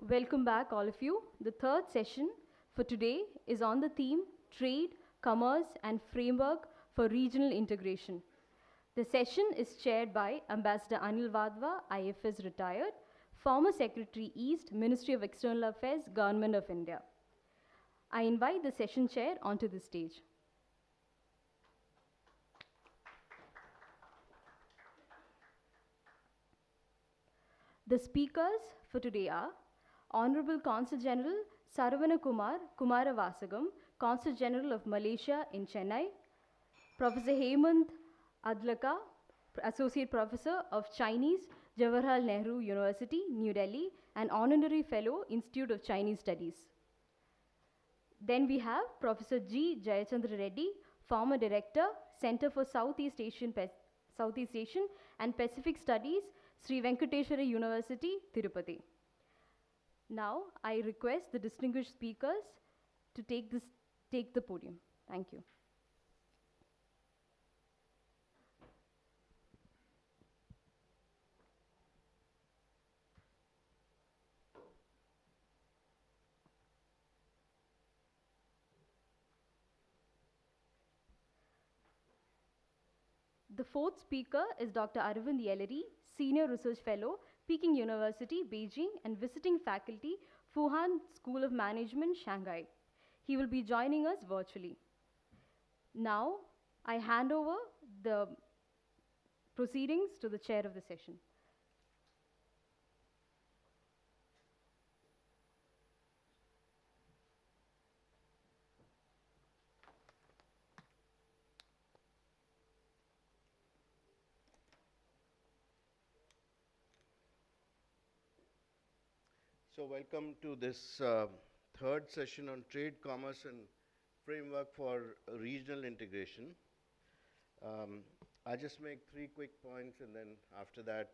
Welcome back, all of you. The third session for today is on the theme Trade, Commerce, and Framework for Regional Integration. The session is chaired by Ambassador Anil Vadva, IFS retired, former Secretary East, Ministry of External Affairs, Government of India. I invite the session chair onto the stage. The speakers for today are Honorable Consul General Saravana Kumar Kumaravasagam, Consul General of Malaysia in Chennai, Professor Hemant Adlaka, Associate Professor of Chinese, Jawaharlal Nehru University, New Delhi, and Honorary Fellow, Institute of Chinese Studies. Then we have Professor G. Jayachandra Reddy, former Director, Center for Southeast Asian and Pacific Studies, Sri Venkateswara University, Tirupati. Now, I request the distinguished speakers to take the podium. Thank you. The fourth speaker is Dr. Arvind Yelleri, Senior Research Fellow, Peking University, Beijing, and visiting faculty, Fuhan School of Management, Shanghai. He will be joining us virtually. Now, I hand over the proceedings to the chair of the session. So welcome to this third session on trade, commerce, and framework for regional integration. I'll just make 3 quick points, and then after that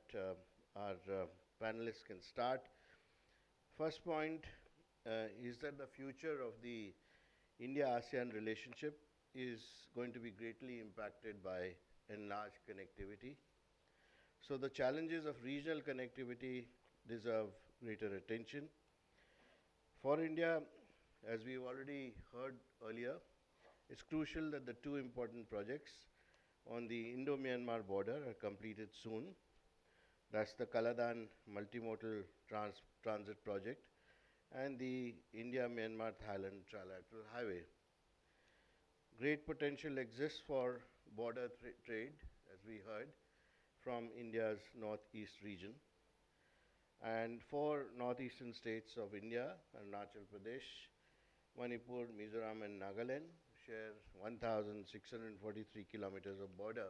our panelists can start. First point is that the future of the India-ASEAN relationship is going to be greatly impacted by enlarged connectivity. So the challenges of regional connectivity deserve greater attention. For India, as we've already heard earlier, it's crucial that the 2 important projects on the Indo-Myanmar border are completed soon. That's the Kaladan multimodal transit project and the India-Myanmar-Thailand trilateral highway. Great potential exists for border trade, as we heard, from India's northeast region. And 4 northeastern states of India, Arunachal Pradesh, Manipur, Mizoram, and Nagaland, share 1,643 kilometers of border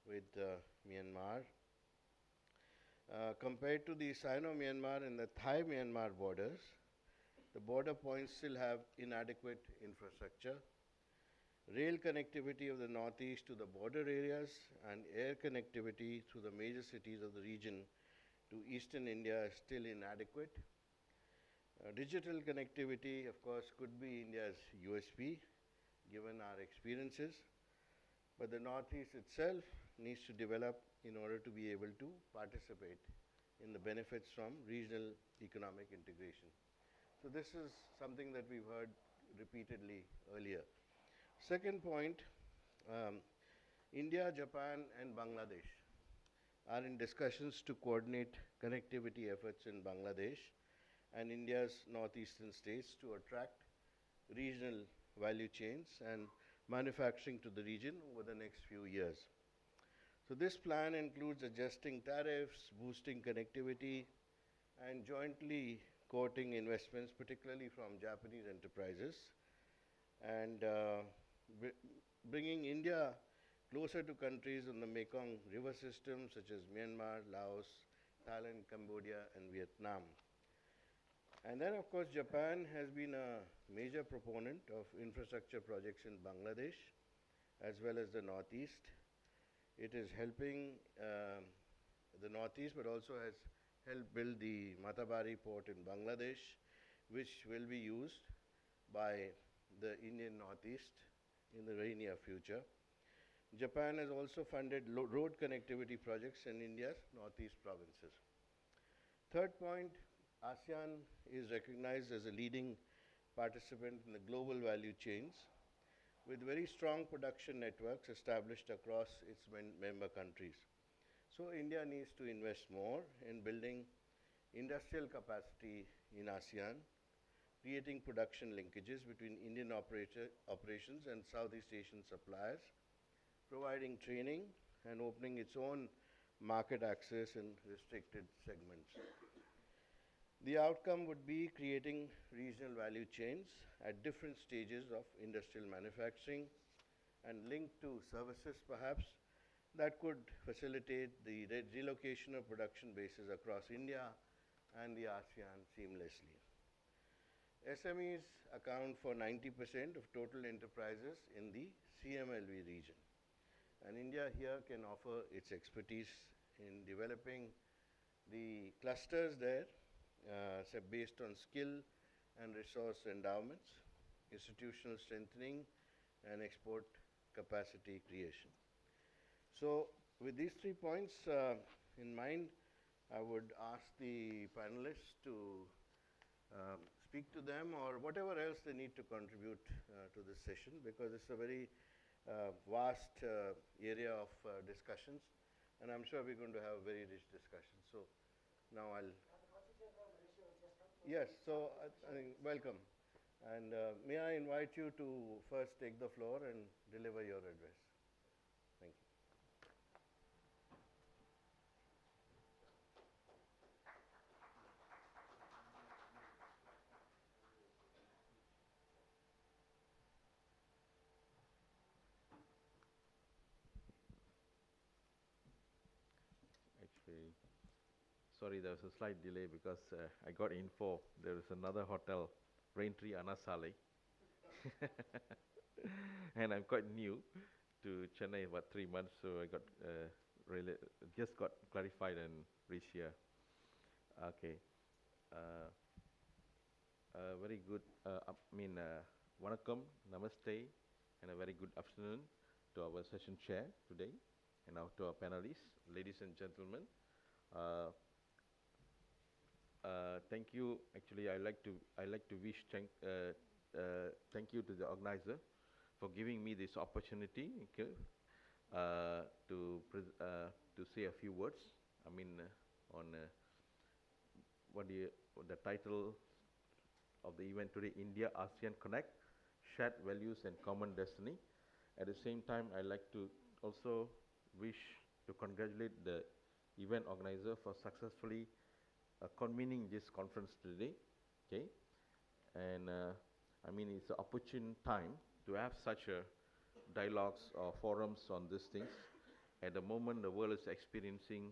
with Myanmar. Compared to the Sino-Myanmar and the Thai-Myanmar borders, the border points still have inadequate infrastructure. Rail connectivity of the northeast to the border areas and air connectivity through the major cities of the region to eastern India is still inadequate. Digital connectivity, of course, could be India's USP, given our experiences, but the Northeast itself needs to develop in order to be able to participate in the benefits from regional economic integration. So this is something that we've heard repeatedly earlier. Second point, India, Japan, and Bangladesh are in discussions to coordinate connectivity efforts in Bangladesh and India's northeastern states to attract regional value chains and manufacturing to the region over the next few years. So this plan includes adjusting tariffs, boosting connectivity, and jointly courting investments, particularly from Japanese enterprises, and bringing India closer to countries on the Mekong River system, such as Myanmar, Laos, Thailand, Cambodia, and Vietnam. And then, of course, Japan has been a major proponent of infrastructure projects in Bangladesh, as well as the Northeast. It is helping the Northeast, but also has helped build the Matabari port in Bangladesh, which will be used by the Indian Northeast in the very near future. Japan has also funded road connectivity projects in India's northeast provinces. Third point, ASEAN is recognized as a leading participant in the global value chains with very strong production networks established across its member countries. So India needs to invest more in building industrial capacity in ASEAN, creating production linkages between Indian operations and Southeast Asian suppliers, providing training and opening its own market access in restricted segments. The outcome would be creating regional value chains at different stages of industrial manufacturing and linked to services perhaps that could facilitate the relocation of production bases across India and the ASEAN seamlessly. SMEs account for 90% of total enterprises in the CMLV region. And India here can offer its expertise in developing the clusters there based on skill and resource endowments, institutional strengthening, and export capacity creation. So with these 3 points in mind, I would ask the panelists to speak to them or whatever else they need to contribute to this session, because it's a very vast area of discussions, and I'm sure we're going to have a very rich discussion. So now I'll... Yes, so I think welcome. And may I invite you to first take the floor and deliver your address. Thank you. Actually, sorry, there was a slight delay because I got info there is another hotel, Raintree Anasale. And I'm quite new to Chennai, about 3 months, so I got really just got clarified and reached here. Okay. Very good. Vanakkam, namaste, and a very good afternoon to our session chair today, and now to our panelists, ladies and gentlemen. Thank you. Actually, I like to wish thank you to the organizer for giving me this opportunity, okay, to say a few words. I mean, on the title of the event today, India ASEAN Connect, Shared Values and Common Destiny. At the same time, I like to also wish to congratulate the event organizer for successfully convening this conference today, okay? And I mean, it's an opportune time to have such a dialogues or forums on these things. At the moment, the world is experiencing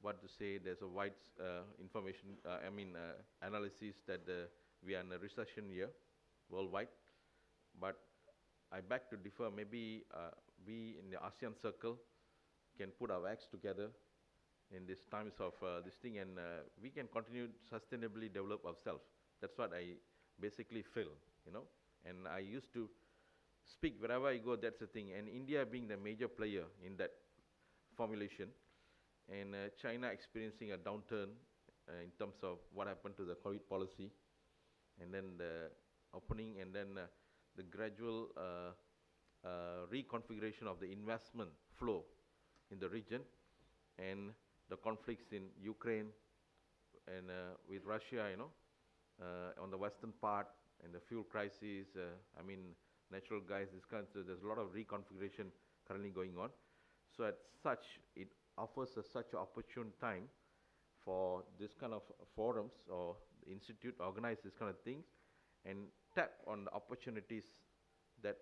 what to say, there's a wide analysis that we are in a recession year worldwide. But I beg to differ. Maybe we in the ASEAN circle can put our acts together in these times of this thing, and we can continue to sustainably develop ourselves. That's what I basically feel, you know. And I used to speak wherever I go, that's the thing. And India being the major player in that formulation, and China experiencing a downturn in terms of what happened to the COVID policy, and then the opening, and then the gradual reconfiguration of the investment flow in the region, and the conflicts in Ukraine and with Russia, you know, on the western part, and the fuel crisis, natural gas, there's a lot of reconfiguration currently going on. So at such, it offers such an opportune time for this kind of forums, or the institute organize this kind of things and tap on the opportunities that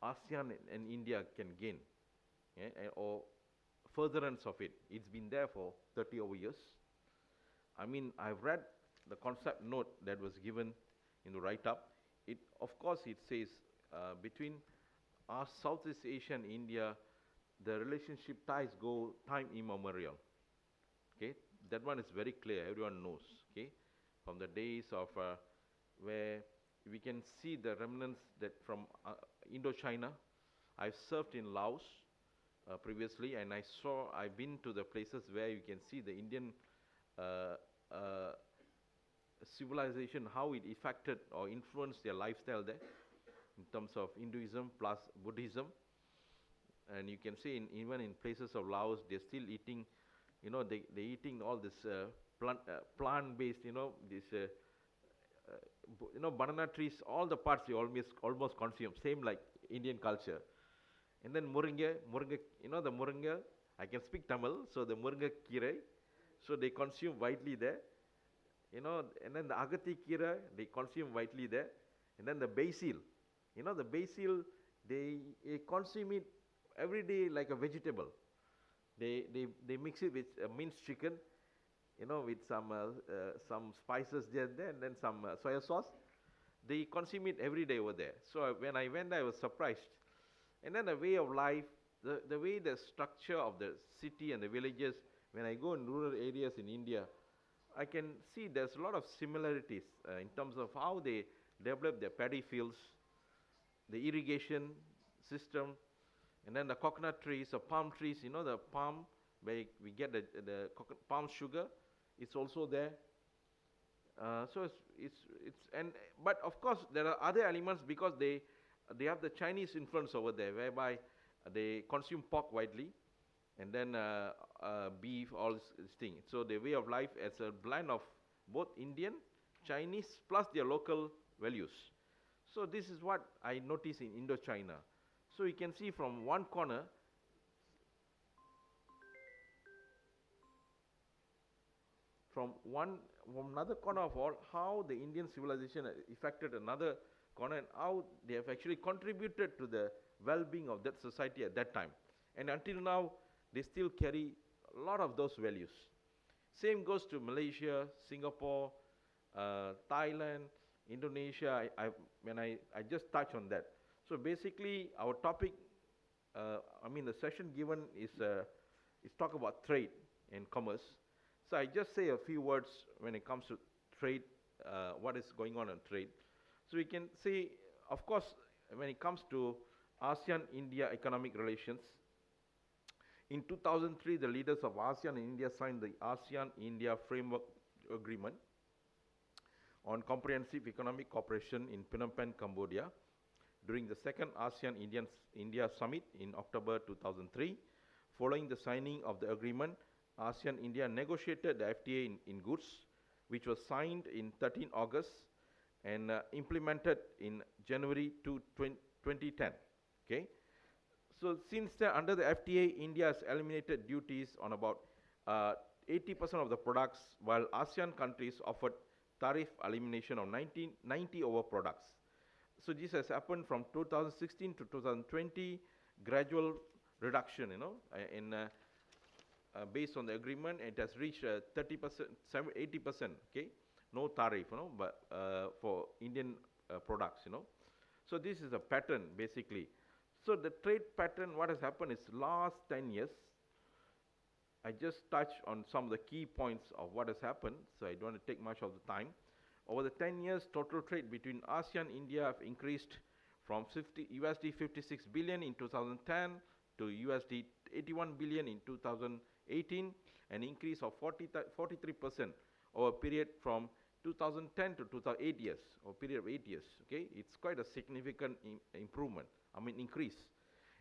ASEAN and India can gain, yeah, or furtherance of it. It's been there for 30 over years. I mean, I've read the concept note that was given in the write-up. Of course, it says between our Southeast Asia and India, the relationship ties go time immemorial. Okay, that one is very clear. Everyone knows. Okay, from the days of where we can see the remnants that from Indochina. I've served in Laos previously, and I've been to the places where you can see the Indian civilization, how it affected or influenced their lifestyle there in terms of Hinduism plus Buddhism. And you can see even in places of Laos, they're still eating, they're eating all this plant-based, banana trees, all the parts they almost consume, same like Indian culture. And then moringa, the moringa, I can speak Tamil, so the moringa kira, so they consume widely there. And then the agati kira, they consume widely there. And then the basil, the basil, they consume it every day like a vegetable. They mix it with minced chicken, with some spices there, and then some soya sauce. They consume it every day over there. So when I went there, I was surprised. And then the way of life, the way the structure of the city and the villages, when I go in rural areas in India, I can see there's a lot of similarities in terms of how they develop their paddy fields, the irrigation system, and then the coconut trees, the palm trees, the palm, where we get the palm sugar, it's also there. So but of course there are other elements because they have the Chinese influence over there, whereby they consume pork widely, and then beef, all this thing. So the way of life is a blend of both Indian, Chinese, plus their local values. So this is what I notice in Indochina. So you can see from one corner, from another corner of all, how the Indian civilization affected another corner and how they have actually contributed to the well-being of that society at that time. And until now, they still carry a lot of those values. Same goes to Malaysia, Singapore, Thailand, Indonesia. I just touch on that. So basically, our topic, the session given is talk about trade and commerce. So I just say a few words when it comes to trade, what is going on in trade. So we can say, of course, when it comes to ASEAN-India economic relations, in 2003, the leaders of ASEAN and India signed the ASEAN-India Framework Agreement on Comprehensive Economic Cooperation in Phnom Penh, Cambodia, during the second ASEAN-India Summit in October 2003. Following the signing of the agreement, ASEAN-India negotiated the FTA in goods, which was signed in 13 August and implemented in January 2010. Okay. So since then, under the FTA, India has eliminated duties on about 80% of the products, while ASEAN countries offered tariff elimination of 90 over products. So this has happened from 2016 to 2020, gradual reduction, based on the agreement. It has reached 30%, 80%, okay, no tariff, but for Indian products, So this is a pattern, basically. So the trade pattern, what has happened is last 10 years, I just touched on some of the key points of what has happened, so I don't want to take much of the time. Over the 10 years, total trade between ASEAN and India have increased from USD 56 billion in 2010 to USD 81 billion in 2018, an increase of 43% over a period from 2010 to 2008 years, or period of 8 years. Okay, it's quite a significant increase.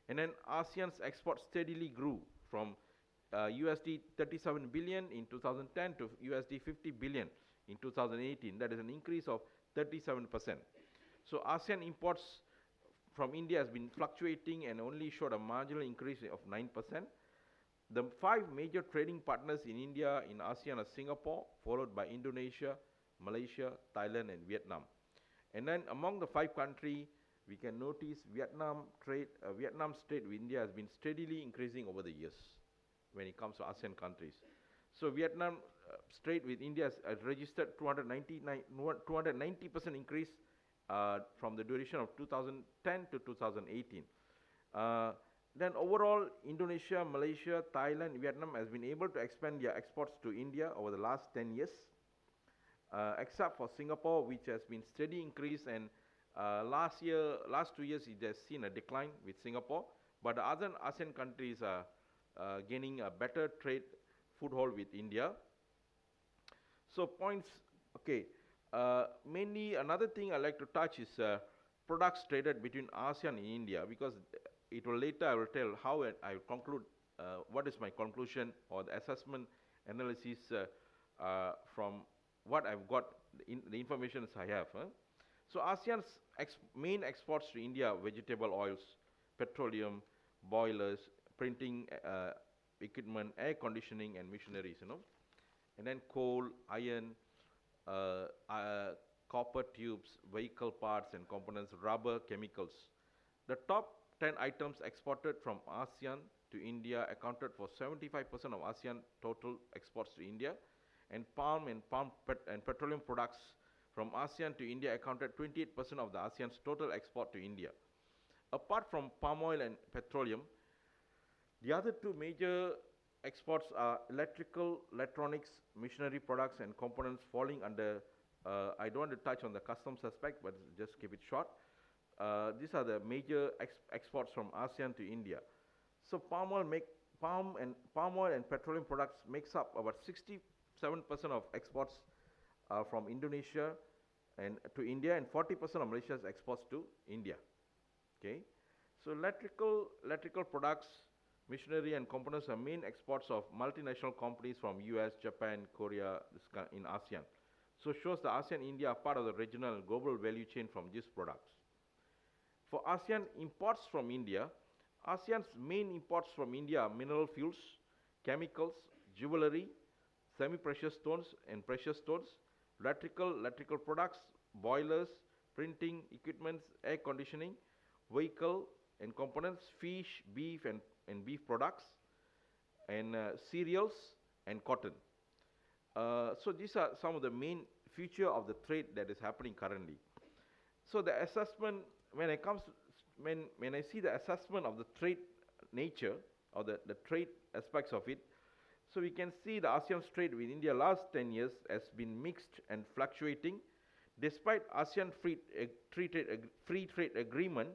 And then ASEAN's exports steadily grew from USD 37 billion in 2010 to USD 50 billion in 2018. That is an increase of 37%. So ASEAN imports from India has been fluctuating and only showed a marginal increase of 9%. The 5 major trading partners in India in ASEAN are Singapore, followed by Indonesia, Malaysia, Thailand, and Vietnam. And then among the 5 countries, we can notice Vietnam's trade with India has been steadily increasing over the years when it comes to ASEAN countries. So Vietnam trade with India has registered 290% increase from the duration of 2010 to 2018. Then overall, Indonesia, Malaysia, Thailand, Vietnam has been able to expand their exports to India over the last 10 years, except for Singapore, which has been steady increase, and last 2 years it has seen a decline with Singapore, but the other ASEAN countries are gaining a better trade foothold with India. So points, okay, Mainly, another thing I like to touch is products traded between ASEAN and India, because it will later I will tell how I will conclude what is my conclusion or the assessment analysis from what I've got, the information I have. So ASEAN's main exports to India: vegetable oils, petroleum, boilers, printing equipment, air conditioning, and machineries. And then coal, iron, uh, uh, copper tubes, vehicle parts and components, rubber, chemicals. The top 10 items exported from ASEAN to India accounted for 75% of ASEAN total exports to India, and palm and petroleum products from ASEAN to India accounted 28% of the ASEAN's total export to India. Apart from palm oil and petroleum, the other two major exports are electrical, electronics, machinery products and components falling under, I don't want to touch on the customs aspect, but just keep it short. These are the major exports from ASEAN to India. So palm oil and petroleum products makes up about 67% of exports from Indonesia and to India, and 40% of Malaysia's exports to India. Okay, so electrical products, machinery and components are main exports of multinational companies from US, Japan, Korea in ASEAN. So shows the ASEAN-India are part of the regional and global value chain from these products. For ASEAN imports from India, ASEAN's main imports from India are mineral fuels, chemicals, jewelry, semi-precious stones and precious stones, electrical products, boilers, printing equipments, air conditioning, vehicle and components, fish, beef and beef products, and cereals and cotton. So these are some of the main feature of the trade that is happening currently. So the assessment, when I see the assessment of the trade nature or the trade aspects of it, so we can see the ASEAN's trade with India last 10 years has been mixed and fluctuating. Despite ASEAN free trade agreement,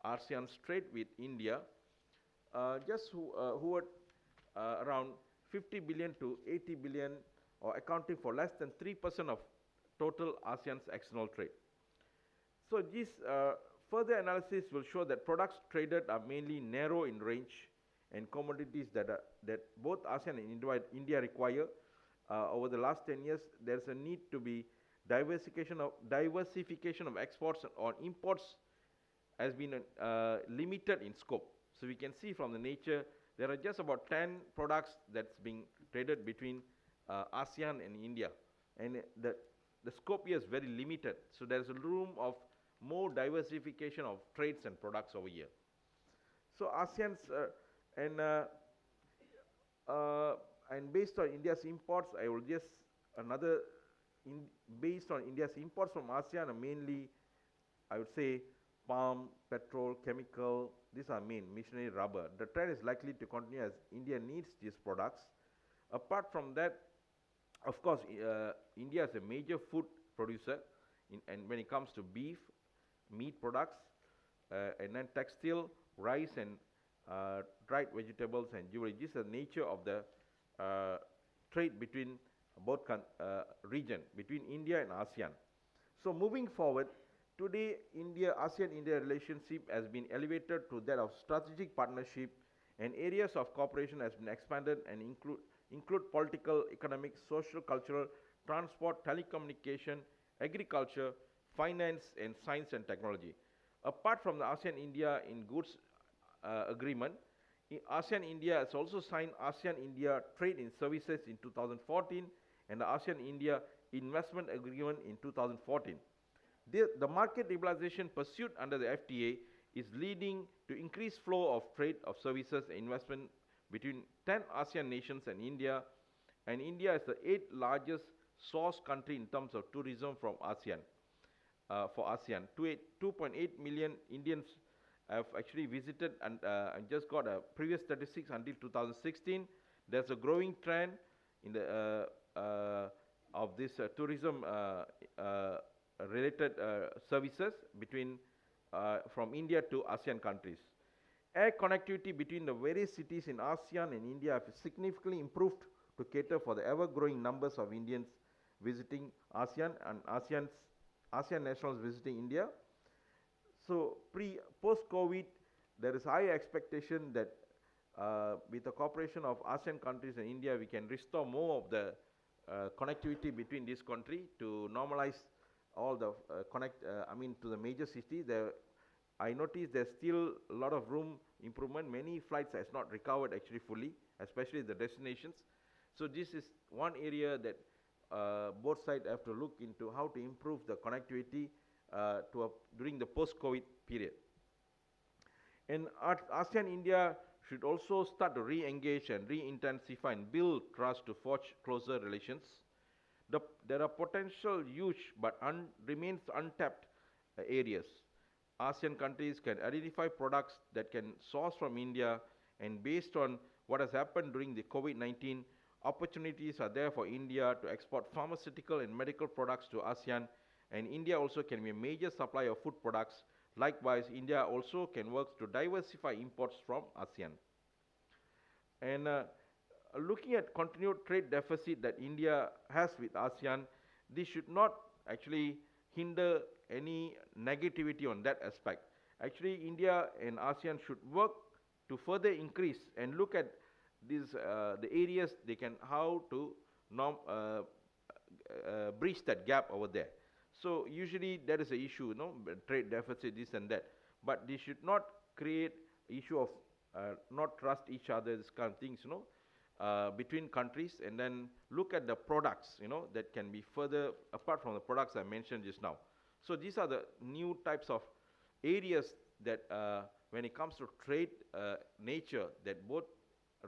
ASEAN's trade with India just hovered around 50 billion to 80 billion, or accounting for less than 3% of total ASEAN's external trade. So this further analysis will show that products traded are mainly narrow in range, and commodities that both ASEAN and India require. Over the last 10 years, there's a need to be diversification of exports or imports has been limited in scope. So we can see from the nature, there are just about 10 products that's being traded between ASEAN and India, and the scope here is very limited. So there's a room of more diversification of trades and products over here. So ASEAN's and based on India's imports, I will just based on India's imports from ASEAN are mainly, I would say, palm, petrol, chemical. These are main, machinery, rubber. The trend is likely to continue as India needs these products. Apart from that, of course, India is a major food producer, and when it comes to beef, meat products, and then textile, rice, and dried vegetables and jewelry. This is the nature of the trade between both region, between India and ASEAN. So moving forward, today ASEAN-India relationship has been elevated to that of strategic partnership, and areas of cooperation has been expanded and include political, economic, social, cultural, transport, telecommunication, agriculture, finance, and science and technology. Apart from the ASEAN-India in goods agreement, ASEAN-India has also signed ASEAN-India Trade in Services in 2014 and the ASEAN-India Investment Agreement in 2014. The market liberalization pursued under the FTA is leading to increased flow of trade of services and investment between 10 ASEAN nations and India is the 8th largest source country in terms of tourism from ASEAN. For ASEAN, 2.8 million Indians have actually visited, and just got a previous statistics until 2016. There's a growing trend in the of this tourism related services between from India to ASEAN countries. Air connectivity between the various cities in ASEAN and India have significantly improved to cater for the ever-growing numbers of Indians visiting ASEAN and ASEAN nationals visiting India. So post-COVID, there is high expectation that with the cooperation of ASEAN countries and India, we can restore more of the connectivity between this country to normalize all the to the major cities. I noticed there's still a lot of room improvement. Many flights has not recovered actually fully, especially the destinations. So this is one area that both sides have to look into how to improve the connectivity during the post-COVID period. And ASEAN India should also start to re-engage and re-intensify and build trust to forge closer relations. There are potential huge but remains untapped areas. ASEAN countries can identify products that can source from India, and based on what has happened during the COVID-19, opportunities are there for India to export pharmaceutical and medical products to ASEAN, and India also can be a major supplier of food products. Likewise, India also can work to diversify imports from ASEAN. And looking at continued trade deficit that India has with ASEAN, this should not actually hinder any negativity on that aspect. Actually, India and ASEAN should work to further increase and look at these the areas they can how to bridge that gap over there. So usually that is an issue, trade deficit, this and that. But they should not create issue of not trust each other, this kind of things, between countries, and then look at the products, that can be further apart from the products I mentioned just now. So these are the new types of areas that when it comes to trade nature, that both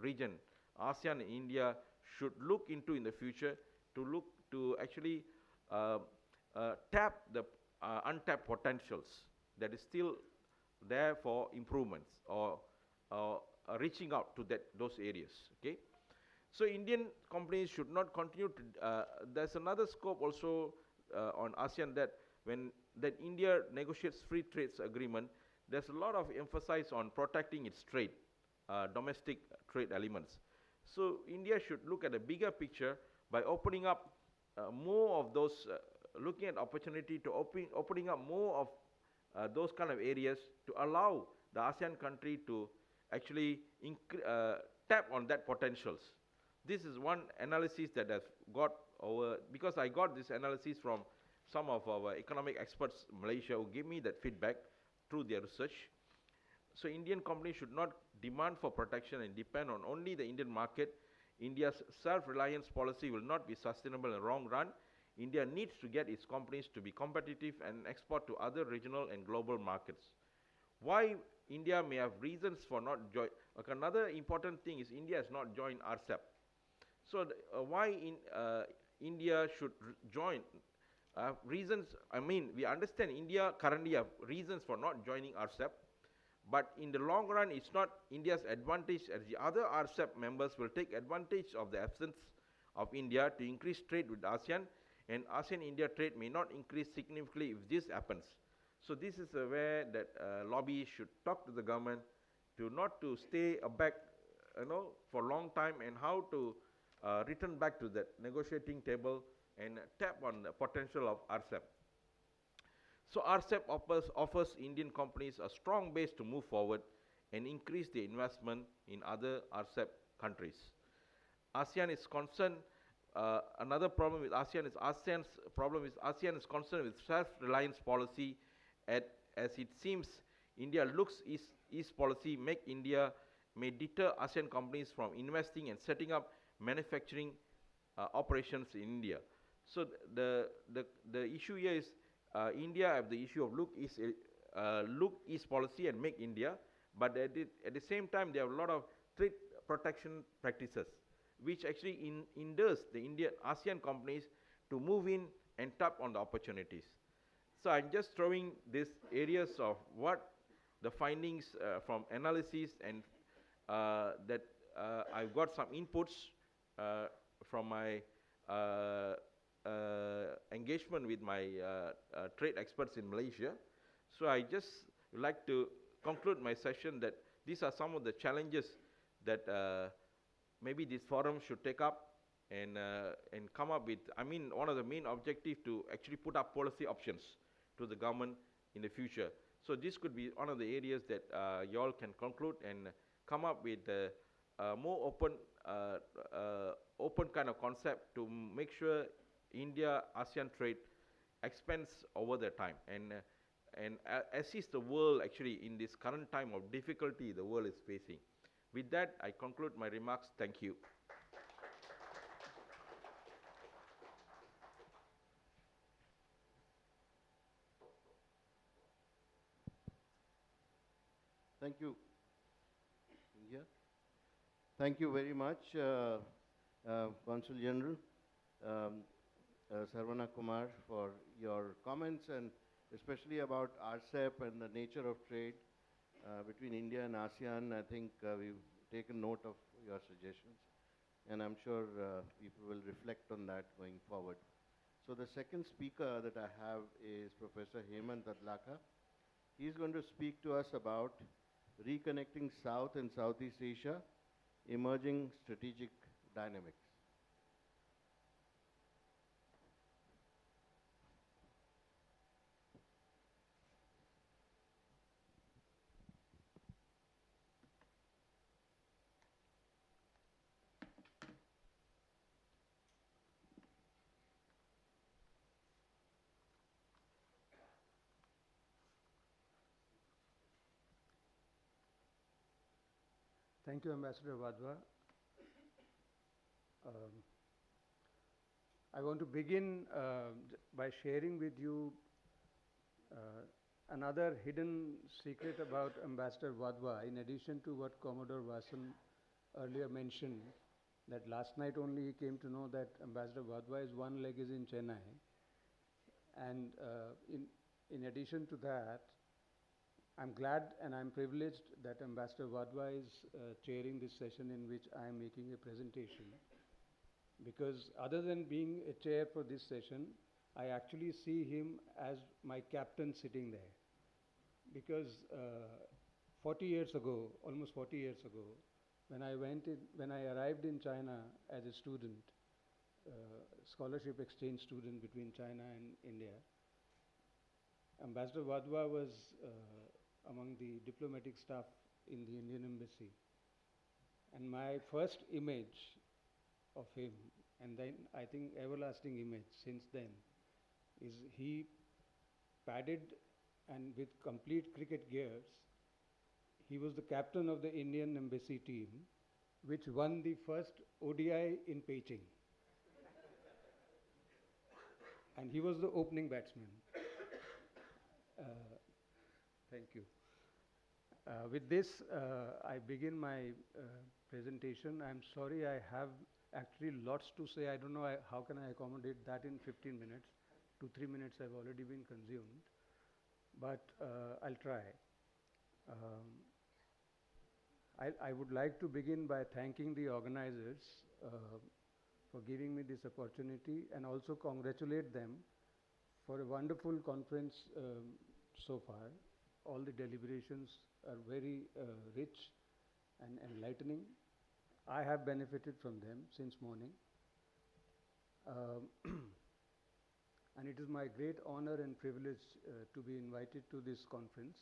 region, ASEAN and India, should look into in the future to actually tap the untapped potentials that is still there for improvements or reaching out to those areas. Okay, so Indian companies should not continue to. There's another scope also on ASEAN that that India negotiates free trade agreement. There's a lot of emphasis on protecting its trade, domestic trade elements. So India should look at a bigger picture by opening up more of those, looking at opportunity to opening up more of those kind of areas to allow the ASEAN country to actually tap on that potentials. This is one analysis that I've got over, because I got this analysis from some of our economic experts in Malaysia who gave me that feedback through their research. So Indian companies should not demand for protection and depend on only the Indian market. India's self-reliance policy will not be sustainable in the long run. India needs to get its companies to be competitive and export to other regional and global markets. Why India may have reasons for not join. Okay, another important thing is India has not joined RCEP. So why India should join? Reasons, we understand India currently have reasons for not joining RCEP, but in the long run, it's not India's advantage, as the other RCEP members will take advantage of the absence of India to increase trade with ASEAN, and ASEAN-India trade may not increase significantly if this happens. So this is where that lobby should talk to the government to not to stay back, for a long time, and how to return back to that negotiating table and tap on the potential of RCEP. So RCEP offers Indian companies a strong base to move forward and increase their investment in other RCEP countries. ASEAN is concerned, another problem with ASEAN is ASEAN is concerned with self-reliance policy, as it seems India looks East policy may deter ASEAN companies from investing and setting up manufacturing operations in India. So the issue here is India have the issue of look East policy and make India, but at the same time they have a lot of trade protection practices, which actually hinders the ASEAN companies to move in and tap on the opportunities. So I'm just throwing these areas of what the findings from analysis and that I've got some inputs from my engagement with my trade experts in Malaysia. So I just would like to conclude my session that these are some of the challenges that maybe this forum should take up and come up with, I mean, one of the main objectives to actually put up policy options to the government in the future. So this could be one of the areas that you all can conclude and come up with a more open kind of concept to make sure India-ASEAN trade expands over the time and assist the world actually in this current time of difficulty the world is facing. With that, I conclude my remarks. Thank you. Thank you. Yeah. Thank you very much, Consul General Sarvana Kumar, for your comments, and especially about RCEP and the nature of trade between India and ASEAN. I think we've taken note of your suggestions, and I'm sure people will reflect on that going forward. So the second speaker that I have is Professor Hemant Adlaka. He's going to speak to us about reconnecting South and Southeast Asia, emerging strategic dynamics. Thank you, Ambassador Wadhwa. I want to begin by sharing with you another hidden secret about Ambassador Wadhwa, in addition to what Commodore Vasan earlier mentioned, that last night only he came to know that Ambassador Wadhwa's one leg is in Chennai. And in addition to that, I'm glad and I'm privileged that Ambassador Wadhwa is chairing this session in which I am making a presentation. Because other than being a chair for this session, I actually see him as my captain sitting there. Because 40 years ago, almost 40 years ago, when I arrived in China as a student, scholarship exchange student between China and India, Ambassador Wadhwa was among the diplomatic staff in the Indian Embassy. And my first image of him, and then I think everlasting image since then, is he padded and with complete cricket gears. He was the captain of the Indian Embassy team, which won the first ODI in Beijing. And he was the opening batsman. Thank you. With this, I begin my presentation. I'm sorry, I have actually lots to say. I don't know how can I accommodate that in 15 minutes. 2-3 minutes have already been consumed, but I'll try. I would like to begin by thanking the organizers for giving me this opportunity, and also congratulate them for a wonderful conference so far. All the deliberations are very rich and enlightening. I have benefited from them since morning. And it is my great honor and privilege to be invited to this conference,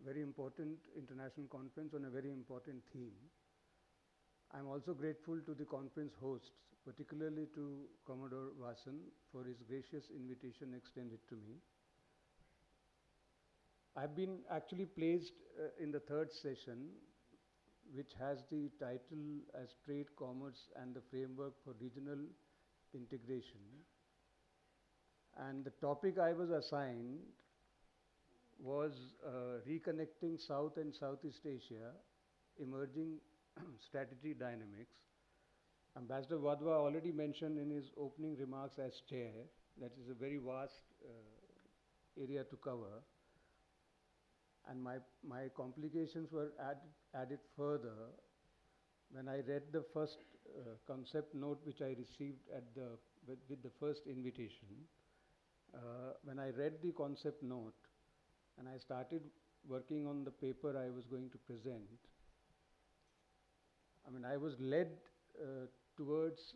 very important international conference on a very important theme. I'm also grateful to the conference hosts, particularly to Commodore Vasan for his gracious invitation extended to me. I've been actually placed in the third session, which has the title as Trade, Commerce and the Framework for Regional Integration. And the topic I was assigned was reconnecting South and Southeast Asia, emerging strategy dynamics. Ambassador Wadhwa already mentioned in his opening remarks as chair, that is a very vast area to cover. And my complications were added further when I read the first concept note which I received with the first invitation. When I read the concept note and I started working on the paper I was going to present, I mean, I was led towards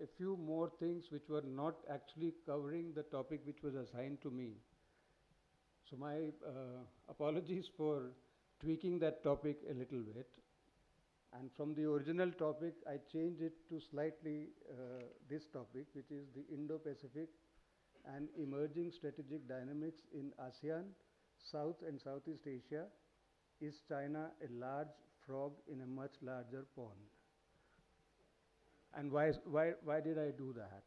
a few more things which were not actually covering the topic which was assigned to me. So my apologies for tweaking that topic a little bit. And from the original topic, I changed it to slightly this topic, which is the Indo-Pacific and emerging strategic dynamics in ASEAN, South and Southeast Asia. Is China a large frog in a much larger pond? And why did I do that?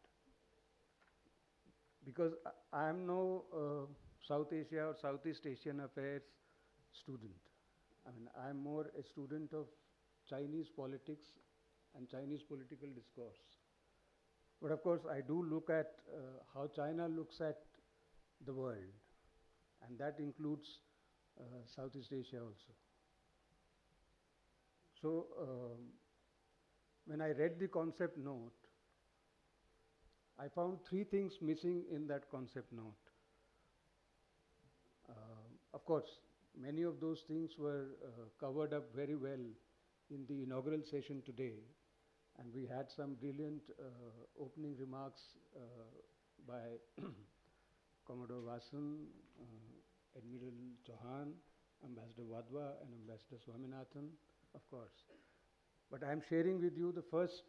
Because I am no South Asia or Southeast Asian affairs student. I mean, I am more a student of Chinese politics and Chinese political discourse. But of course, I do look at how China looks at the world, and that includes Southeast Asia also. So, when I read the concept note, I found three things missing in that concept note. Of course, many of those things were covered up very well in the inaugural session today, and we had some brilliant opening remarks by Commodore Vasan, Admiral Chauhan, Ambassador Wadhwa, and Ambassador Swaminathan, of course. But I am sharing with you the first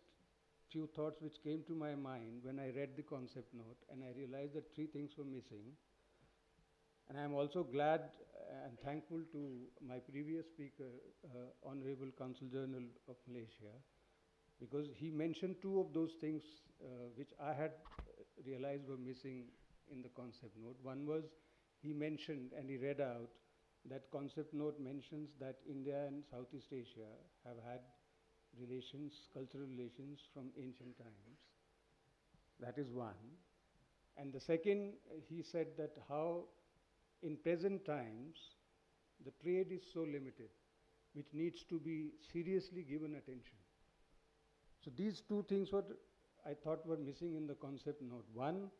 few thoughts which came to my mind when I read the concept note, and I realized that three things were missing. And I am also glad and thankful to my previous speaker, Honorable Consul General of Malaysia, because he mentioned two of those things which I had realized were missing in the concept note. One was he mentioned and he read out that concept note mentions that India and Southeast Asia have had relations, cultural relations from ancient times. That is one. And the second, he said that how in present times the trade is so limited, which needs to be seriously given attention. So these two things what I thought were missing in the concept note. One,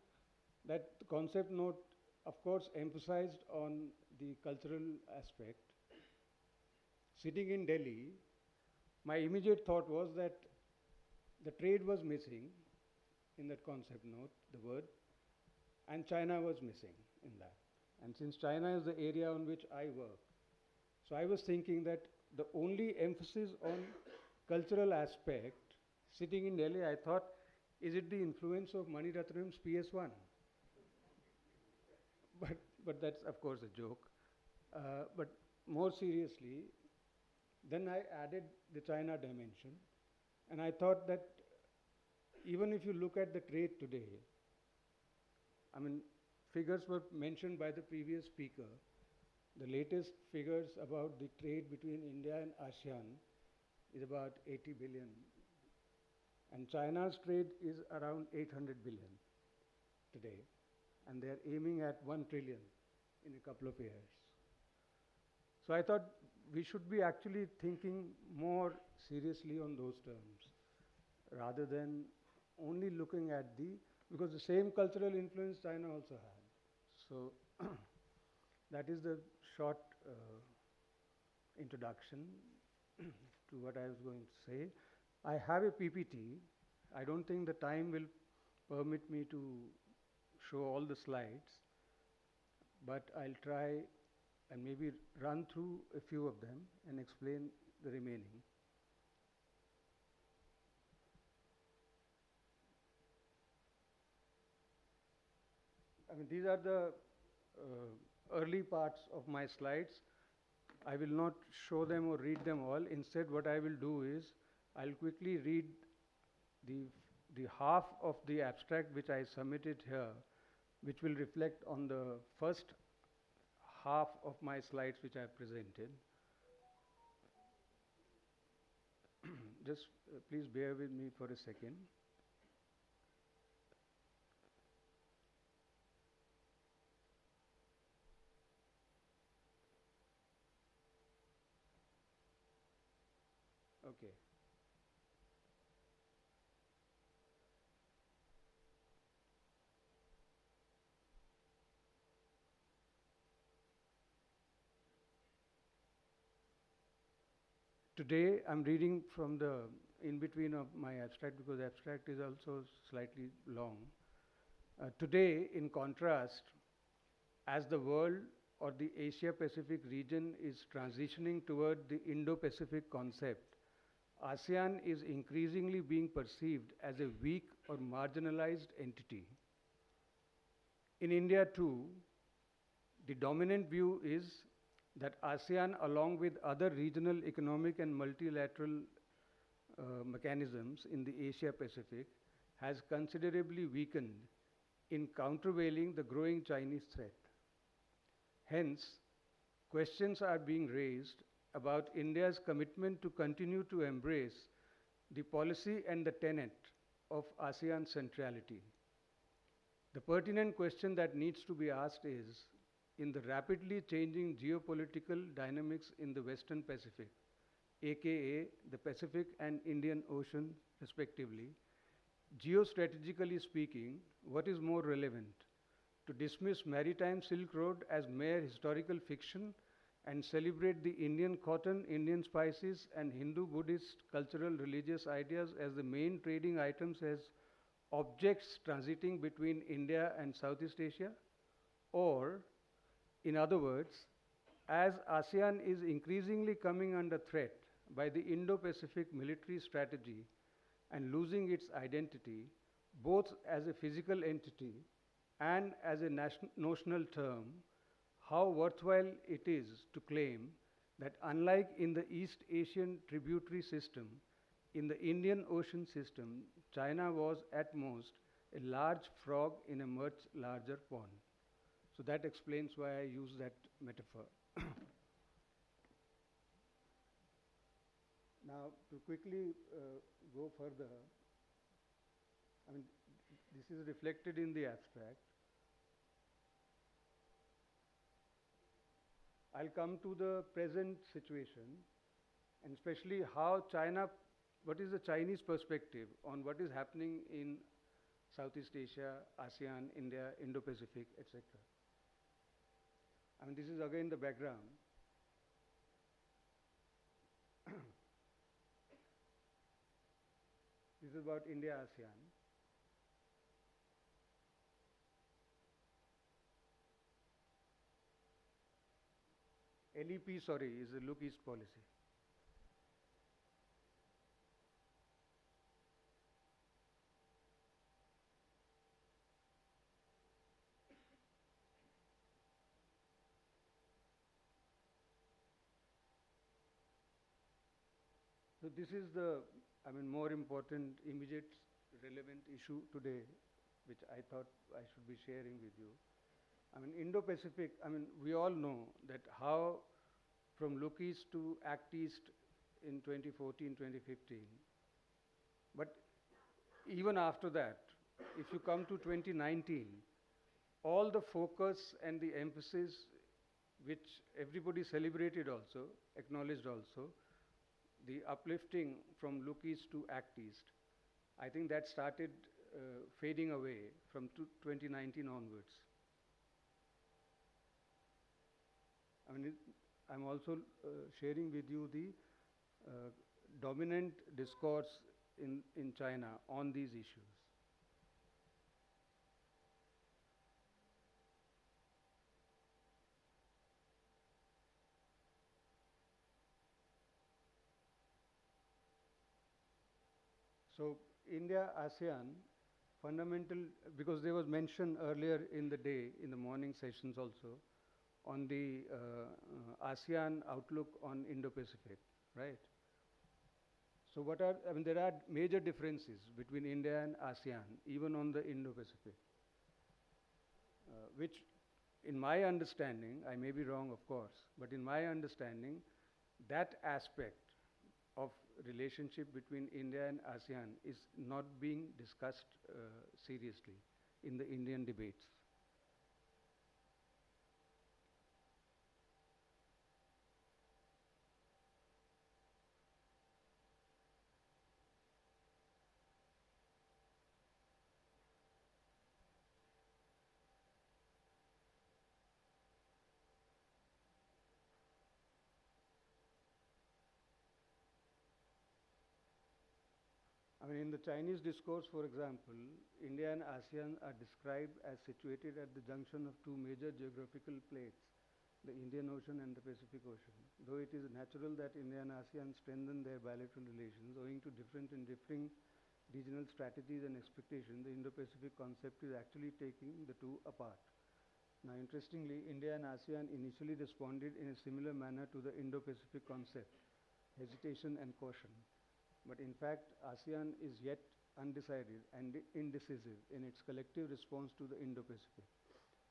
that the concept note of course emphasized on the cultural aspect. Sitting in Delhi, my immediate thought was that the trade was missing in that concept note, the word, and China was missing in that. And since China is the area on which I work, so I was thinking that the only emphasis on cultural aspect, sitting in Delhi, I thought, is it the influence of Mani Ratnam's PS1? But that's of course a joke. But more seriously, then I added the China dimension, and I thought that even if you look at the trade today, I mean, figures were mentioned by the previous speaker. The latest figures about the trade between India and ASEAN is about 80 billion. And China's trade is around 800 billion today. And they're aiming at 1 trillion in a couple of years. So I thought we should be actually thinking more seriously on those terms, rather than only looking at because the same cultural influence China also had. So that is the short introduction to what I was going to say. I have a PPT. I don't think the time will permit me to show all the slides, but I'll try and maybe run through a few of them and explain the remaining. I mean, these are the early parts of my slides. I will not show them or read them all. Instead, what I will do is I'll quickly read the half of the abstract which I submitted here, which will reflect on the first half of my slides which I presented. Just please bear with me for a second. Okay. Today I'm reading from the in between of my abstract because abstract is also slightly long. Today, in contrast, as the world or the Asia-Pacific region is transitioning toward the Indo-Pacific concept, ASEAN is increasingly being perceived as a weak or marginalized entity. In India too, the dominant view is that ASEAN, along with other regional economic and multilateral mechanisms in the Asia-Pacific, has considerably weakened in countervailing the growing Chinese threat. Hence, questions are being raised about India's commitment to continue to embrace the policy and the tenet of ASEAN centrality. The pertinent question that needs to be asked is, in the rapidly changing geopolitical dynamics in the Western Pacific, aka the Pacific and Indian Ocean respectively, geostrategically speaking, what is more relevant? To dismiss maritime Silk Road as mere historical fiction and celebrate the Indian cotton, Indian spices and Hindu-Buddhist cultural religious ideas as the main trading items as objects transiting between India and Southeast Asia? Or, in other words, as ASEAN is increasingly coming under threat by the Indo-Pacific military strategy and losing its identity, both as a physical entity and as a notional term, how worthwhile it is to claim that unlike in the East Asian tributary system, in the Indian Ocean system, China was at most a large frog in a much larger pond. So that explains why I use that metaphor. Now, to quickly go further, I mean, this is reflected in the abstract. I'll come to the present situation, and especially how China, what is the Chinese perspective on what is happening in Southeast Asia, ASEAN, India, Indo-Pacific, etc. I mean, this is again the background. This is about India, ASEAN. LEP, sorry, is the Look East policy. So this is the, I mean, more important, immediate, relevant issue today, which I thought I should be sharing with you. I mean, Indo-Pacific, I mean, we all know that how from Look East to Act East in 2014, 2015. But even after that, if you come to 2019, all the focus and the emphasis which everybody celebrated also, acknowledged also, the uplifting from Look East to Act East, I think that started fading away from 2019 onwards. I mean, I'm also sharing with you the dominant discourse in China on these issues. So India, ASEAN, fundamental, because there was mention earlier in the day, in the morning sessions also, on the ASEAN outlook on Indo-Pacific, right? So what are, I mean, there are major differences between India and ASEAN, even on the Indo-Pacific, which in my understanding, I may be wrong of course, but in my understanding, that aspect of relationship between India and ASEAN is not being discussed seriously in the Indian debates. I mean, in the Chinese discourse, for example, India and ASEAN are described as situated at the junction of two major geographical plates, the Indian Ocean and the Pacific Ocean. Though it is natural that India and ASEAN strengthen their bilateral relations, owing to different and differing regional strategies and expectations, the Indo-Pacific concept is actually taking the two apart. Now, interestingly, India and ASEAN initially responded in a similar manner to the Indo-Pacific concept, hesitation and caution. But in fact, ASEAN is yet undecided and indecisive in its collective response to the Indo-Pacific.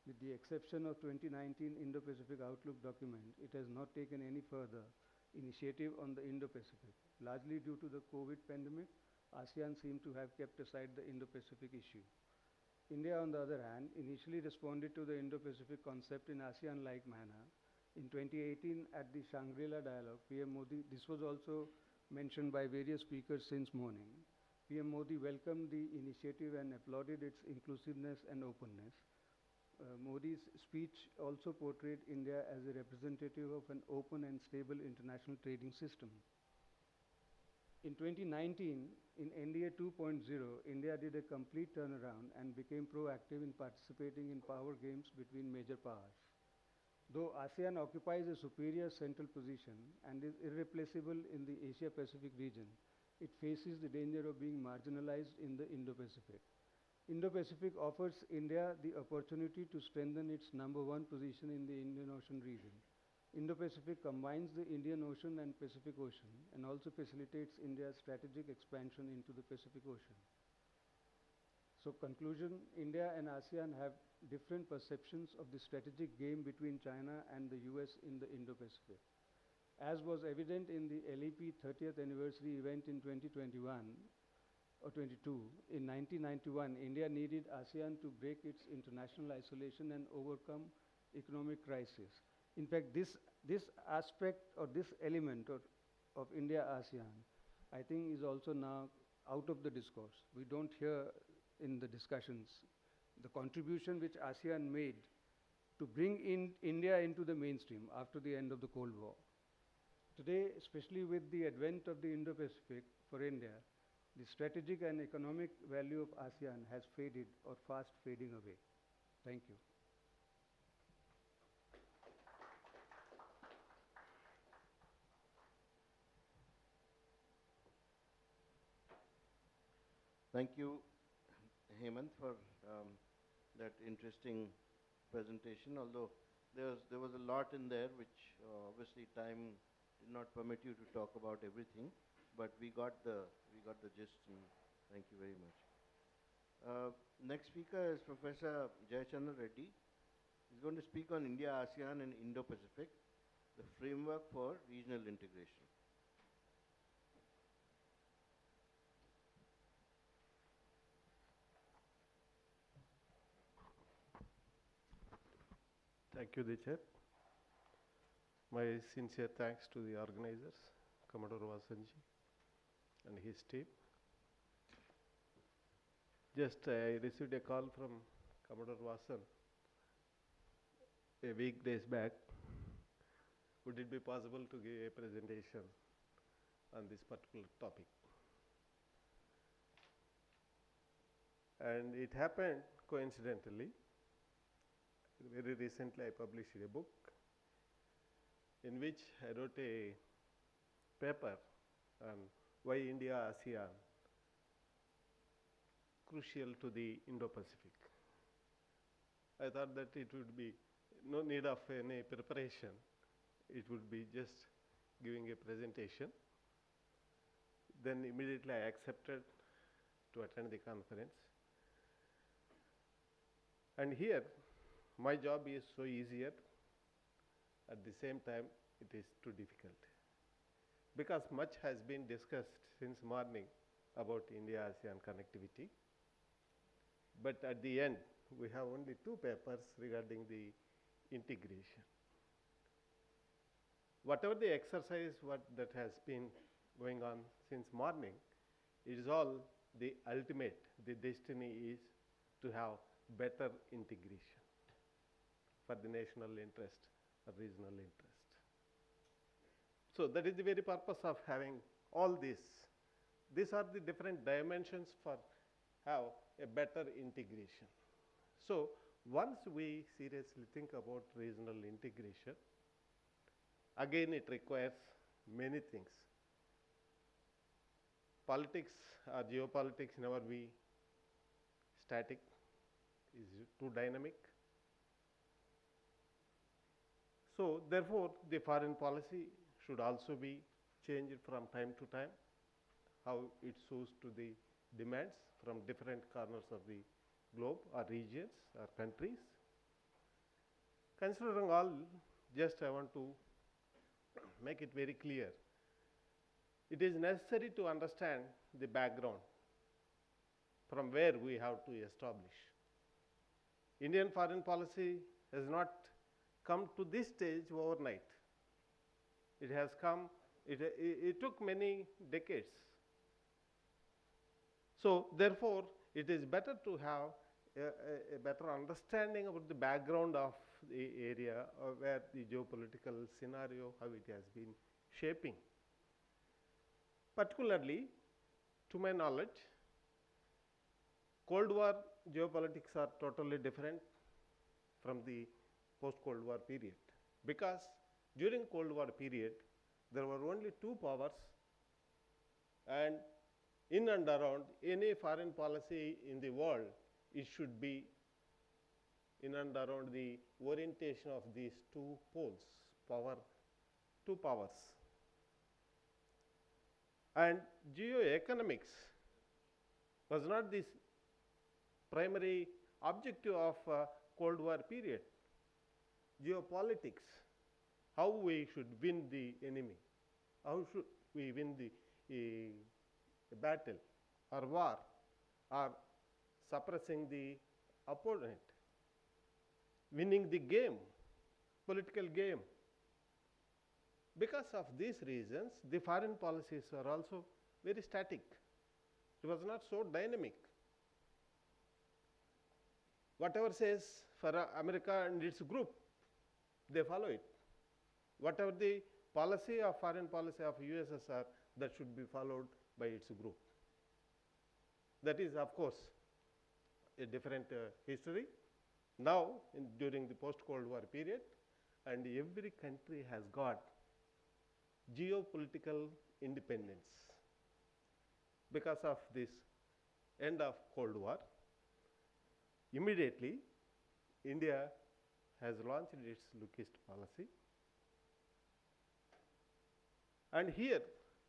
With the exception of 2019 Indo-Pacific Outlook document, it has not taken any further initiative on the Indo-Pacific. Largely due to the COVID pandemic, ASEAN seemed to have kept aside the Indo-Pacific issue. India, on the other hand, initially responded to the Indo-Pacific concept in ASEAN-like manner. In 2018, at the Shangri-La Dialogue, PM Modi, this was also mentioned by various speakers since morning, PM Modi welcomed the initiative and applauded its inclusiveness and openness. Modi's speech also portrayed India as a representative of an open and stable international trading system. In 2019, in NDA 2.0, India did a complete turnaround and became proactive in participating in power games between major powers. Though ASEAN occupies a superior central position and is irreplaceable in the Asia-Pacific region, it faces the danger of being marginalized in the Indo-Pacific. Indo-Pacific offers India the opportunity to strengthen its #1 position in the Indian Ocean region. Indo-Pacific combines the Indian Ocean and Pacific Ocean and also facilitates India's strategic expansion into the Pacific Ocean. So, conclusion, India and ASEAN have different perceptions of the strategic game between China and the US in the Indo-Pacific. As was evident in the LEP 30th anniversary event in 2021 or 22, in 1991, India needed ASEAN to break its international isolation and overcome economic crisis. In fact, this aspect or this element of India-ASEAN, I think is also now out of the discourse. We don't hear in the discussions the contribution which ASEAN made to bring in India into the mainstream after the end of the Cold War. Today, especially with the advent of the Indo-Pacific for India, the strategic and economic value of ASEAN has faded or fast fading away. Thank you. Thank you, Hemant, for that interesting presentation. Although there was a lot in there, which obviously time did not permit you to talk about everything, but we got the gist. And thank you very much. Next speaker is Professor Jayachandra Reddy. He's going to speak on India, ASEAN, and Indo-Pacific, the framework for regional integration. Thank you, Dichat. My sincere thanks to the organizers, Commodore Vasanji and his team. Just I received a call from Commodore Vasan a week days back. Would it be possible to give a presentation on this particular topic? And it happened coincidentally. Very recently I published a book in which I wrote a paper on why India ASEAN crucial to the Indo-Pacific. I thought that it would be no need of any preparation. It would be just giving a presentation. Then immediately I accepted to attend the conference. And here my job is so easier, at the same time it is too difficult. Because much has been discussed since morning about India-ASEAN connectivity. But at the end, we have only 2 papers regarding the integration. Whatever the exercise that has been going on since morning, it is all the ultimate, the destiny is to have better integration for the national interest or regional interest. So that is the very purpose of having all this these are the different dimensions for have a better integration. So once we seriously think about regional integration, again it requires many things. Politics or geopolitics never be static, is too dynamic. So therefore, the foreign policy should also be changed from time to time, how it suits to the demands from different corners of the globe or regions or countries. Considering all, just I want to make it very clear. It is necessary to understand the background from where we have to establish. Indian foreign policy has not come to this stage overnight. It has come, it took many decades. So therefore, it is better to have a better understanding about the background of the area where the geopolitical scenario, how it has been shaping. Particularly, to my knowledge, Cold War geopolitics are totally different from the post-Cold War period, because during Cold War period, there were only two powers, and in and around any foreign policy in the world, it should be in and around the orientation of these two poles, two powers. And geoeconomics was not this primary objective of Cold War period. Geopolitics, how we should win the enemy, how should we win the battle or war, or suppressing the opponent, winning the game, political game. Because of these reasons, the foreign policies are also very static. It was not so dynamic. Whatever says for America and its group, they follow it. Whatever the policy of foreign policy of USSR, that should be followed by its group. That is, of course, a different history. Now, during the post-Cold War period, and every country has got geopolitical independence. Because of this end of Cold War, immediately India has launched its lookist policy. And here,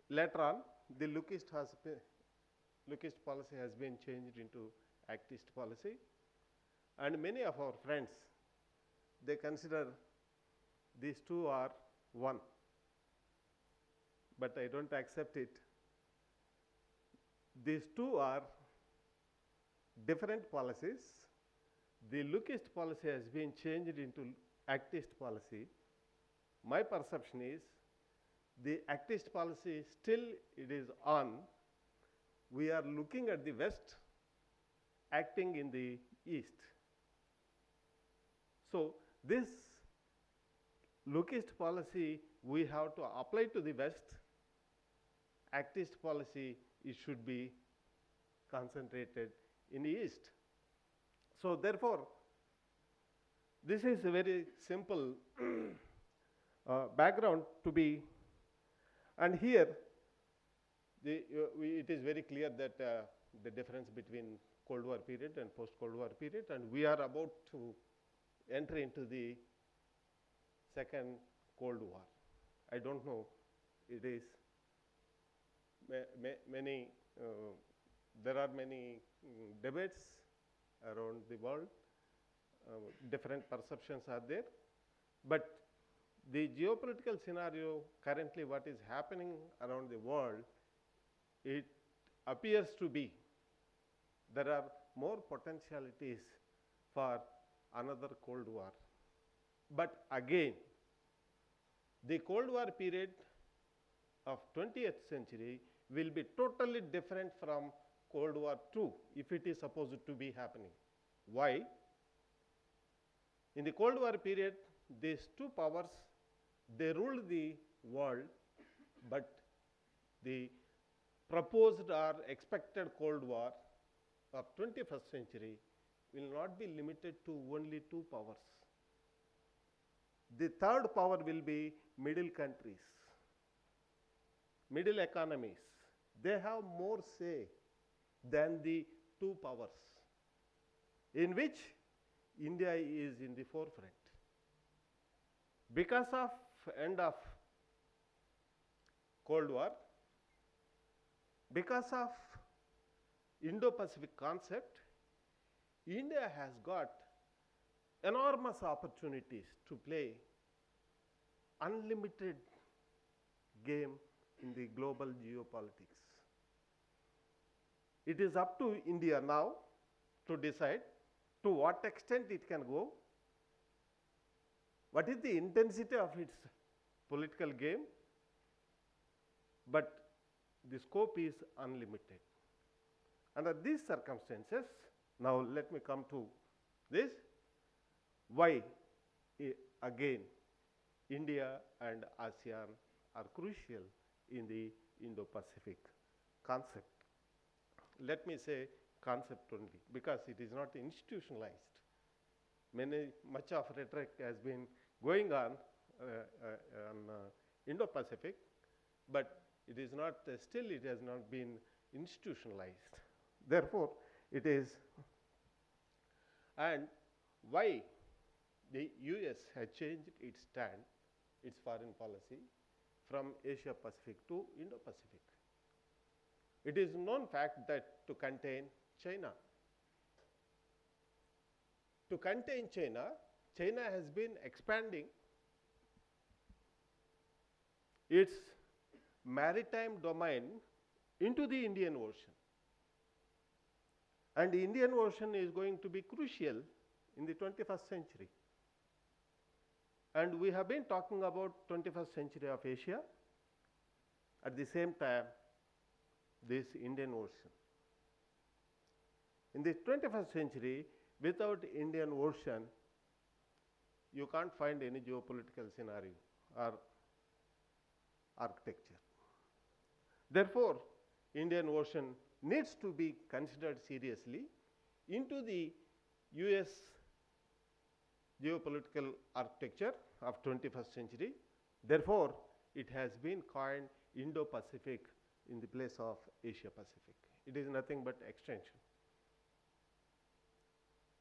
later on, the lookist policy has been changed into actist policy. And many of our friends, they consider these two are one. But I don't accept it. These two are different policies. The lookist policy has been changed into actist policy. My perception is the actist policy still it is on. We are looking at the West, acting in the East. So this lookist policy we have to apply to the West. Actist policy it should be concentrated in the East. So therefore, this is a very simple background to be, and here it is very clear that the difference between Cold War period and post-Cold War period, and we are about to enter into the second Cold War. I don't know, it is many, there are many debates around the world, different perceptions are there, but the geopolitical scenario currently what is happening around the world, it appears to be there are more potentialities for another Cold War. But again, the Cold War period of 20th century will be totally different from Cold War II if it is supposed to be happening. Why? In the Cold War period, these two powers, they ruled the world, but the proposed or expected Cold War of 21st century will not be limited to only two powers. The third power will be middle countries, middle economies. They have more say than the two powers, in which India is in the forefront. Because of end of Cold War, because of Indo-Pacific concept, India has got enormous opportunities to play unlimited game in the global geopolitics. It is up to India now to decide to what extent it can go, what is the intensity of its political game, but the scope is unlimited. Under these circumstances, now let me come to this, why again India and ASEAN are crucial in the Indo-Pacific concept. Let me say concept only, because it is not institutionalized. Much of rhetoric has been going on Indo-Pacific, but it is not, still it has not been institutionalized. Therefore, it is, and why the US has changed its stand, its foreign policy from Asia Pacific to Indo-Pacific. It is known fact that to contain China. To contain China, China has been expanding its maritime domain into the Indian Ocean. And the Indian Ocean is going to be crucial in the 21st century. And we have been talking about 21st century of Asia, at the same time this Indian Ocean. In the 21st century, without Indian Ocean, you can't find any geopolitical scenario or architecture. Therefore, Indian Ocean needs to be considered seriously into the US geopolitical architecture of 21st century. Therefore, it has been coined Indo-Pacific in the place of Asia Pacific. It is nothing but extension.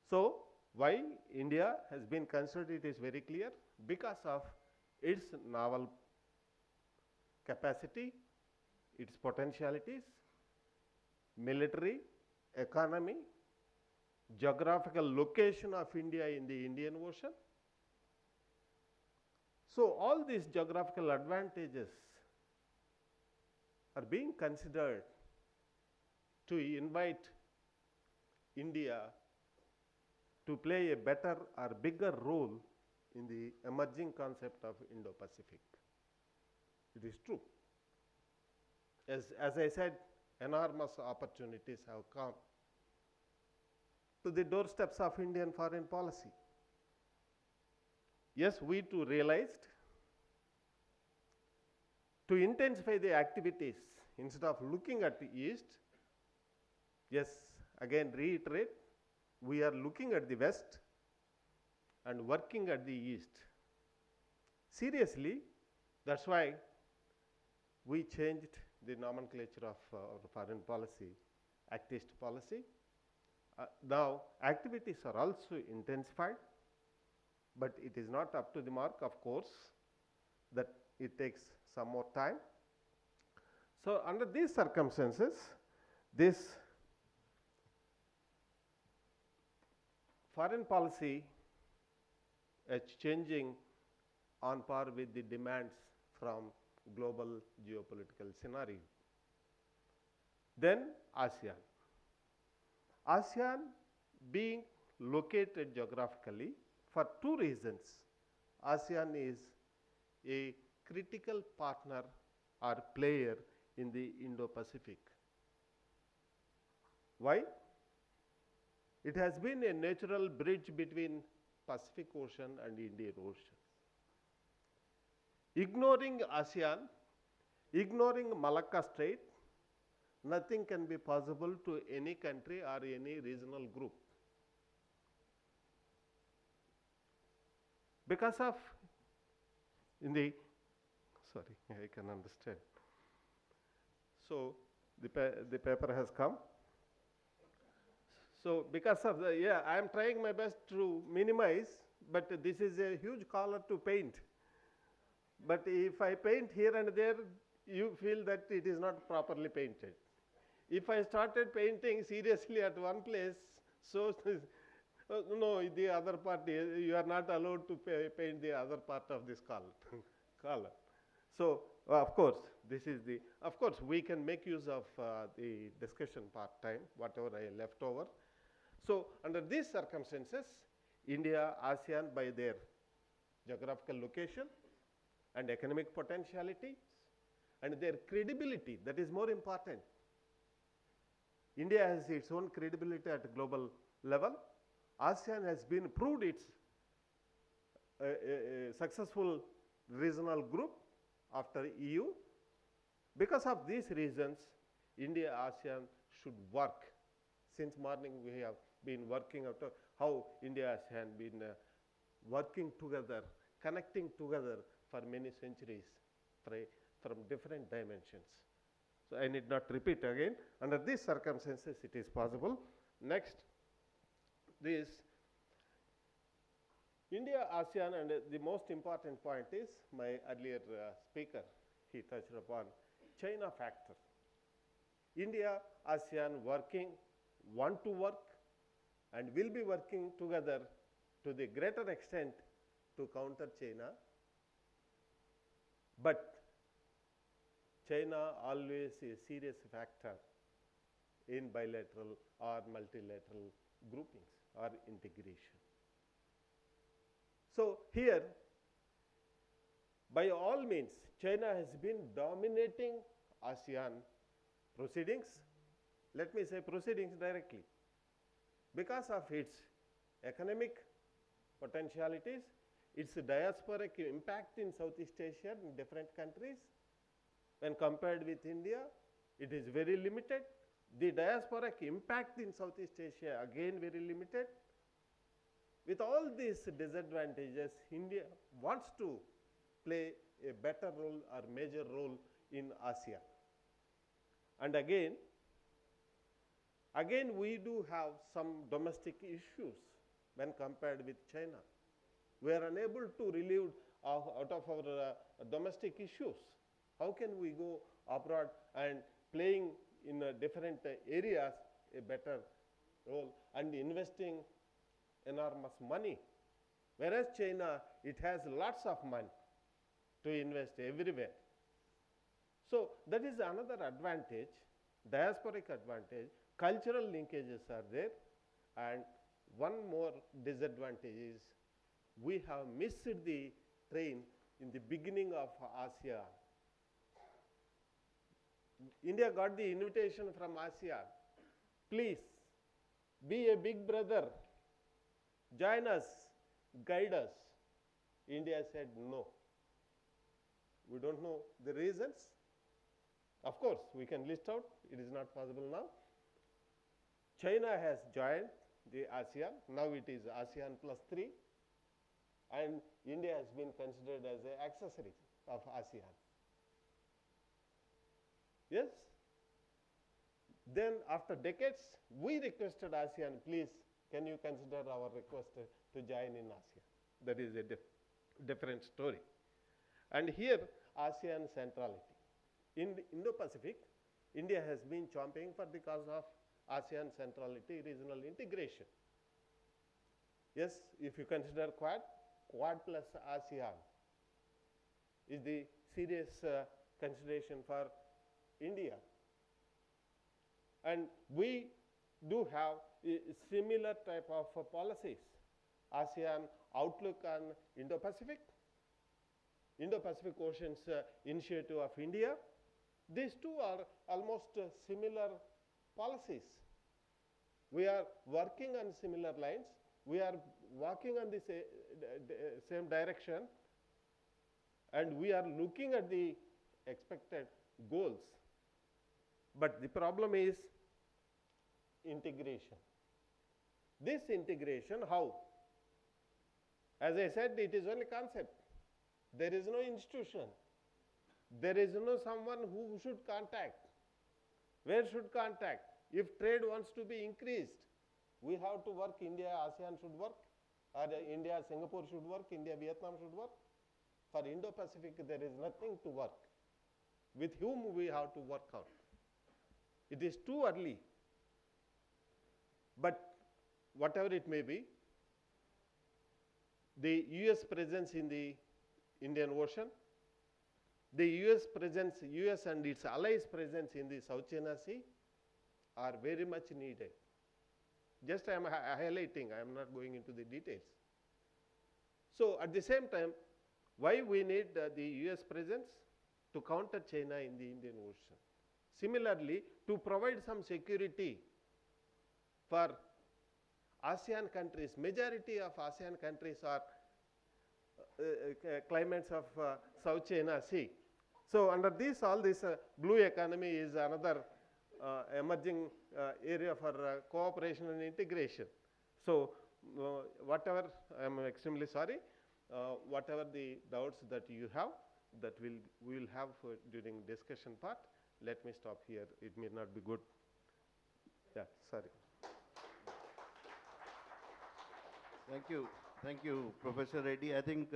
So, why India has been considered, it is very clear, because of its naval capacity, its potentialities, military, economy, geographical location of India in the Indian Ocean. So, all these geographical advantages are being considered to invite India to play a better or bigger role in the emerging concept of Indo-Pacific. It is true. As I said, enormous opportunities have come to the doorsteps of Indian foreign policy. Yes, we too realized to intensify the activities instead of looking at the east. Yes, again reiterate, we are looking at the west and working at the east. Seriously, that's why we changed the nomenclature of our foreign policy, Actist policy. Now, activities are also intensified, but it is not up to the mark, of course, that it takes some more time. So, under these circumstances, this foreign policy is changing on par with the demands from global geopolitical scenario. Then ASEAN. ASEAN being located geographically for two reasons. ASEAN is a critical partner or player in the Indo-Pacific. Why? It has been a natural bridge between Pacific Ocean and Indian Ocean. Ignoring ASEAN, ignoring Malacca Strait, nothing can be possible to any country or any regional group. Because of sorry, I can understand. So the paper has come. So because of I am trying my best to minimize, but this is a huge color to paint. But if I paint here and there, you feel that it is not properly painted. If I started painting seriously at one place, so no, the other part, you are not allowed to paint the other part of this color. So, of course, of course, we can make use of the discussion part time, whatever I left over. So, under these circumstances, India, ASEAN, by their geographical location and economic potentiality and their credibility, that is more important. India has its own credibility at global level. ASEAN has been proved its successful regional group after EU. Because of these reasons, India ASEAN should work. Since morning we have been working out how India ASEAN been working together, connecting together for many centuries from different dimensions. So I need not repeat again. Under these circumstances, it is possible. Next, this India, ASEAN, and the most important point is my earlier speaker, he touched upon China factor. India, ASEAN working, want to work, and will be working together to the greater extent to counter China. But China always is a serious factor in bilateral or multilateral groupings or integration. So here, by all means, China has been dominating ASEAN proceedings. Let me say proceedings directly. Because of its economic potentialities, its diasporic impact in Southeast Asia in different countries, when compared with India, it is very limited. The diasporic impact in Southeast Asia, again very limited. With all these disadvantages, India wants to play a better role or major role in ASEAN. And again we do have some domestic issues when compared with China. We are unable to relieve out of our domestic issues. How can we go abroad and playing in different areas a better role and investing enormous money? Whereas China, it has lots of money to invest everywhere. So that is another advantage, diasporic advantage. Cultural linkages are there. And one more disadvantage is we have missed the train in the beginning of ASEAN. India got the invitation from ASEAN. Please be a big brother. Join us, guide us. India said no. We don't know the reasons. Of course, we can list out. It is not possible now. China has joined the ASEAN. Now it is ASEAN +3. And India has been considered as an accessory of ASEAN. Yes? Then after decades, we requested ASEAN, please, can you consider our request to join in ASEAN? That is a different story. And here, ASEAN centrality. In the Indo-Pacific, India has been chomping for the cause of ASEAN centrality, regional integration. Yes, if you consider Quad plus ASEAN is the serious consideration for India. And we do have a similar type of policies. ASEAN outlook on Indo-Pacific, Indo-Pacific Oceans initiative of India. These two are almost similar policies. We are working on similar lines. We are walking on the same direction, and we are looking at the expected goals. But the problem is integration. This integration, how? As I said, it is only concept. There is no institution. There is no someone who should contact. Where should contact? If trade wants to be increased, we have to work. India, ASEAN should work, or India, Singapore should work, India, Vietnam should work. For Indo-Pacific, there is nothing to work. With whom we have to work out? It is too early. But whatever it may be, the US presence in the Indian Ocean, the US and its allies' presence in the South China Sea are very much needed. Just I am highlighting, I am not going into the details. So at the same time, why we need the US presence? To counter China in the Indian Ocean. Similarly, to provide some security for ASEAN countries. Majority of ASEAN countries are climates of South China Sea. So under this, all this blue economy is another emerging area for cooperation and integration. So whatever, I am extremely sorry, whatever the doubts that you have, that we will have during discussion part. Let me stop here. It may not be good. Yeah, sorry. Thank you, Professor Reddy. I think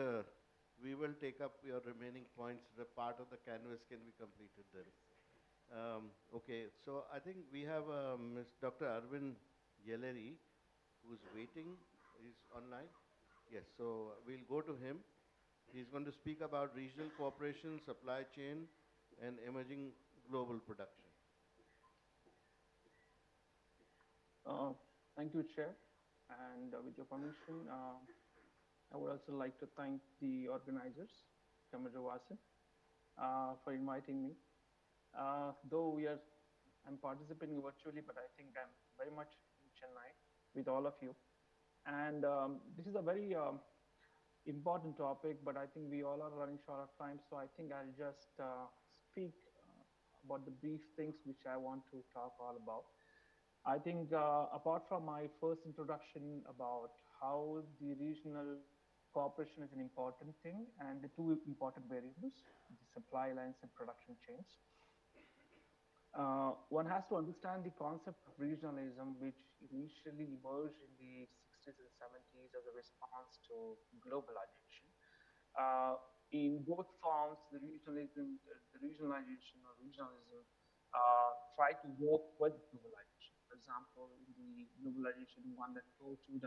we will take up your remaining points. The part of the canvas can be completed then. Okay, so I think we have Dr. Arvind Yelleri, who's waiting. He's online. Yes, so we'll go to him. He's going to speak about regional cooperation, supply chain, and emerging global production. Thank you, Chair. And with your permission, I would also like to thank the organizers, Commodore Vasan, for inviting me. Though I'm participating virtually, but I think I'm very much in Chennai with all of you. And this is a very important topic, but I think we all are running short of time. So I think I'll just speak about the brief things which I want to talk all about. I think apart from my first introduction about how the regional cooperation is an important thing and the two important variables, the supply lines and production chains, one has to understand the concept of regionalism, which initially emerged in the 60s and 70s as a response to globalization. In both forms, the regionalization or regionalism try to work with globalization. For example, in the globalization 1.0, 2.0,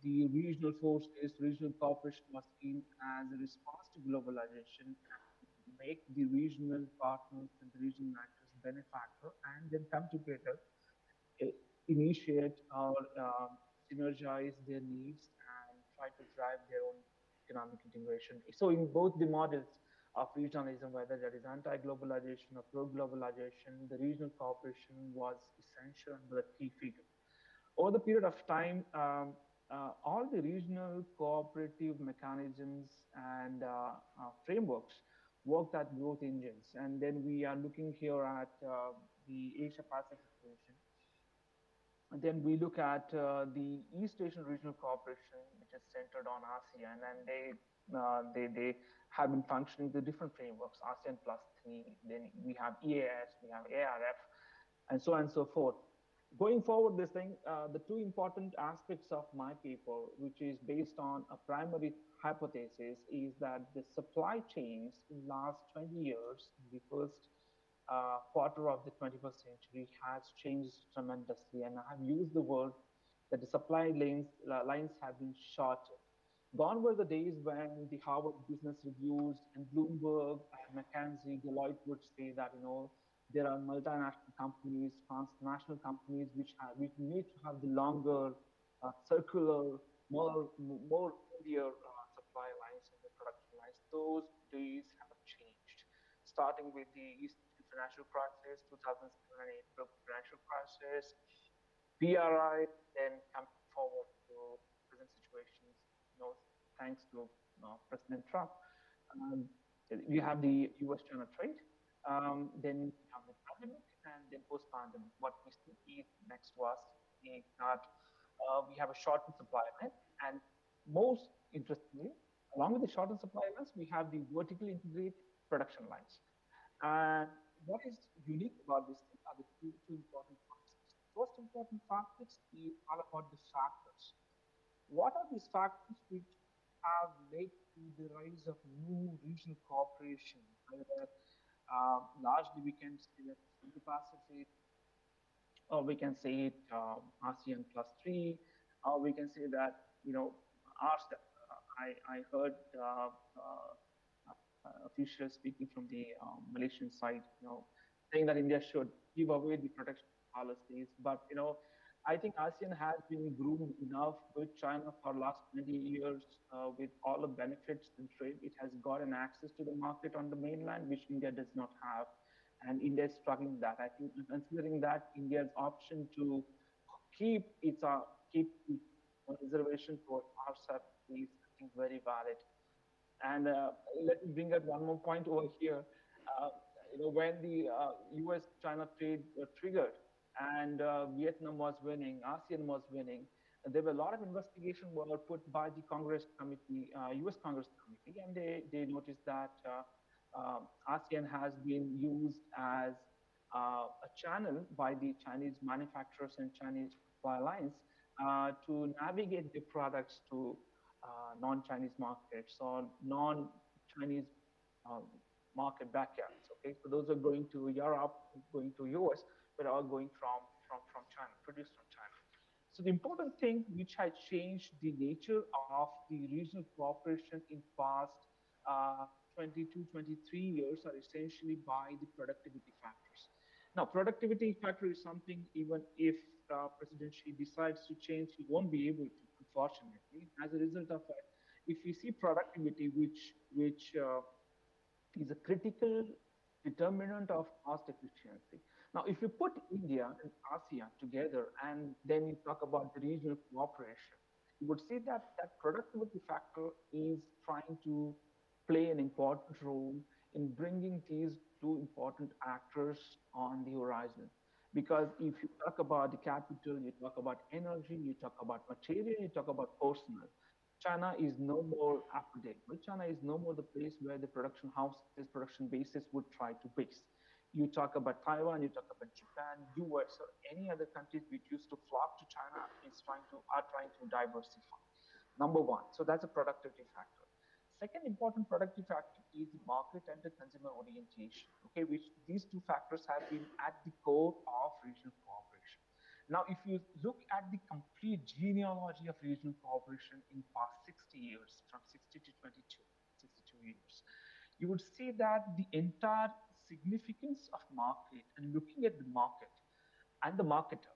the regional forces, regional cooperation was seen as a response to globalization and make the regional partners and the regional actors benefactor and then come together, initiate or synergize their needs and try to drive their own economic integration. So in both the models of regionalism, whether that is anti-globalization or pro-globalization, the regional cooperation was essential and was a key figure. Over the period of time, all the regional cooperative mechanisms and frameworks worked at growth engines. And then we are looking here at the Asia-Pacific region. And then we look at the East Asian Regional Cooperation, which is centered on ASEAN, and they have been functioning the different frameworks, ASEAN plus 3, then we have EAS, we have ARF, and so on and so forth. Going forward, this thing, the two important aspects of my paper, which is based on a primary hypothesis, is that the supply chains in last 20 years, in the first quarter of the 21st century, has changed tremendously. And I have used the word that the supply lines have been shortened. Gone were the days when the Harvard Business Reviews and Bloomberg and McKinsey, Deloitte would say that, there are multinational companies, transnational companies which need to have the longer, circular, more earlier supply lines and the production lines. Those days have changed, starting with the East Asian financial crisis, 2007 and 8 global financial crisis, BRI, then coming forward to present situations, thanks to President Trump. You have the US-China trade. Then you pandemic and then post-pandemic, what we see is next was that we have a shortened supply line, and most interestingly, along with the shortened supply lines, we have the vertically integrated production lines. And what is unique about this thing are the two important factors. First important factors is all about the factors. What are these factors which have led to the rise of new regional cooperation? Either largely we can say that Indo-Pacific, or we can say it ASEAN plus three, or we can say that our I heard officials speaking from the Malaysian side, saying that India should give away the protection policies. But I think ASEAN has been groomed enough with China for last 20 years with all the benefits and trade. It has gotten access to the market on the mainland, which India does not have. And India is struggling with that. I think considering that India's option to keep its reservation towards RCEP is, I think, very valid. And let me bring up one more point over here. Uh, when the U.S.-China trade triggered and Vietnam was winning, ASEAN was winning, there were a lot of investigation were put by the Congress committee, U.S. Congress committee, and they noticed that ASEAN has been used as a channel by the Chinese manufacturers and Chinese supply lines to navigate the products to non-Chinese markets or non-Chinese um, market backyards. Okay, so those are going to Europe, going to US, but all going from China, produced from China. So the important thing which has changed the nature of the regional cooperation in past uh, 22, 23 years are essentially by the productivity factors. Now, productivity factor is something even if President Xi decides to change, he won't be able to, unfortunately. As a result of it, if we see productivity, which is a critical determinant of cost efficiency. Now, if you put India and ASEAN together and then you talk about the regional cooperation, you would see that that productivity factor is trying to play an important role in bringing these two important actors on the horizon. Because if you talk about the capital, you talk about energy, you talk about material, you talk about personnel, China is no more up to date. Well, China is no more the place where the production houses, production bases would try to base. You talk about Taiwan, you talk about Japan, US, or any other countries which used to flock to China are trying to diversify. Number one. So that's a productivity factor. Second important productivity factor is the market and the consumer orientation. Okay, which these two factors have been at the core of regional cooperation. Now, if you look at the complete genealogy of regional cooperation in past 60 years, from 60 to 22, 62 years, you would see that the entire significance of market and looking at the market and the marketer,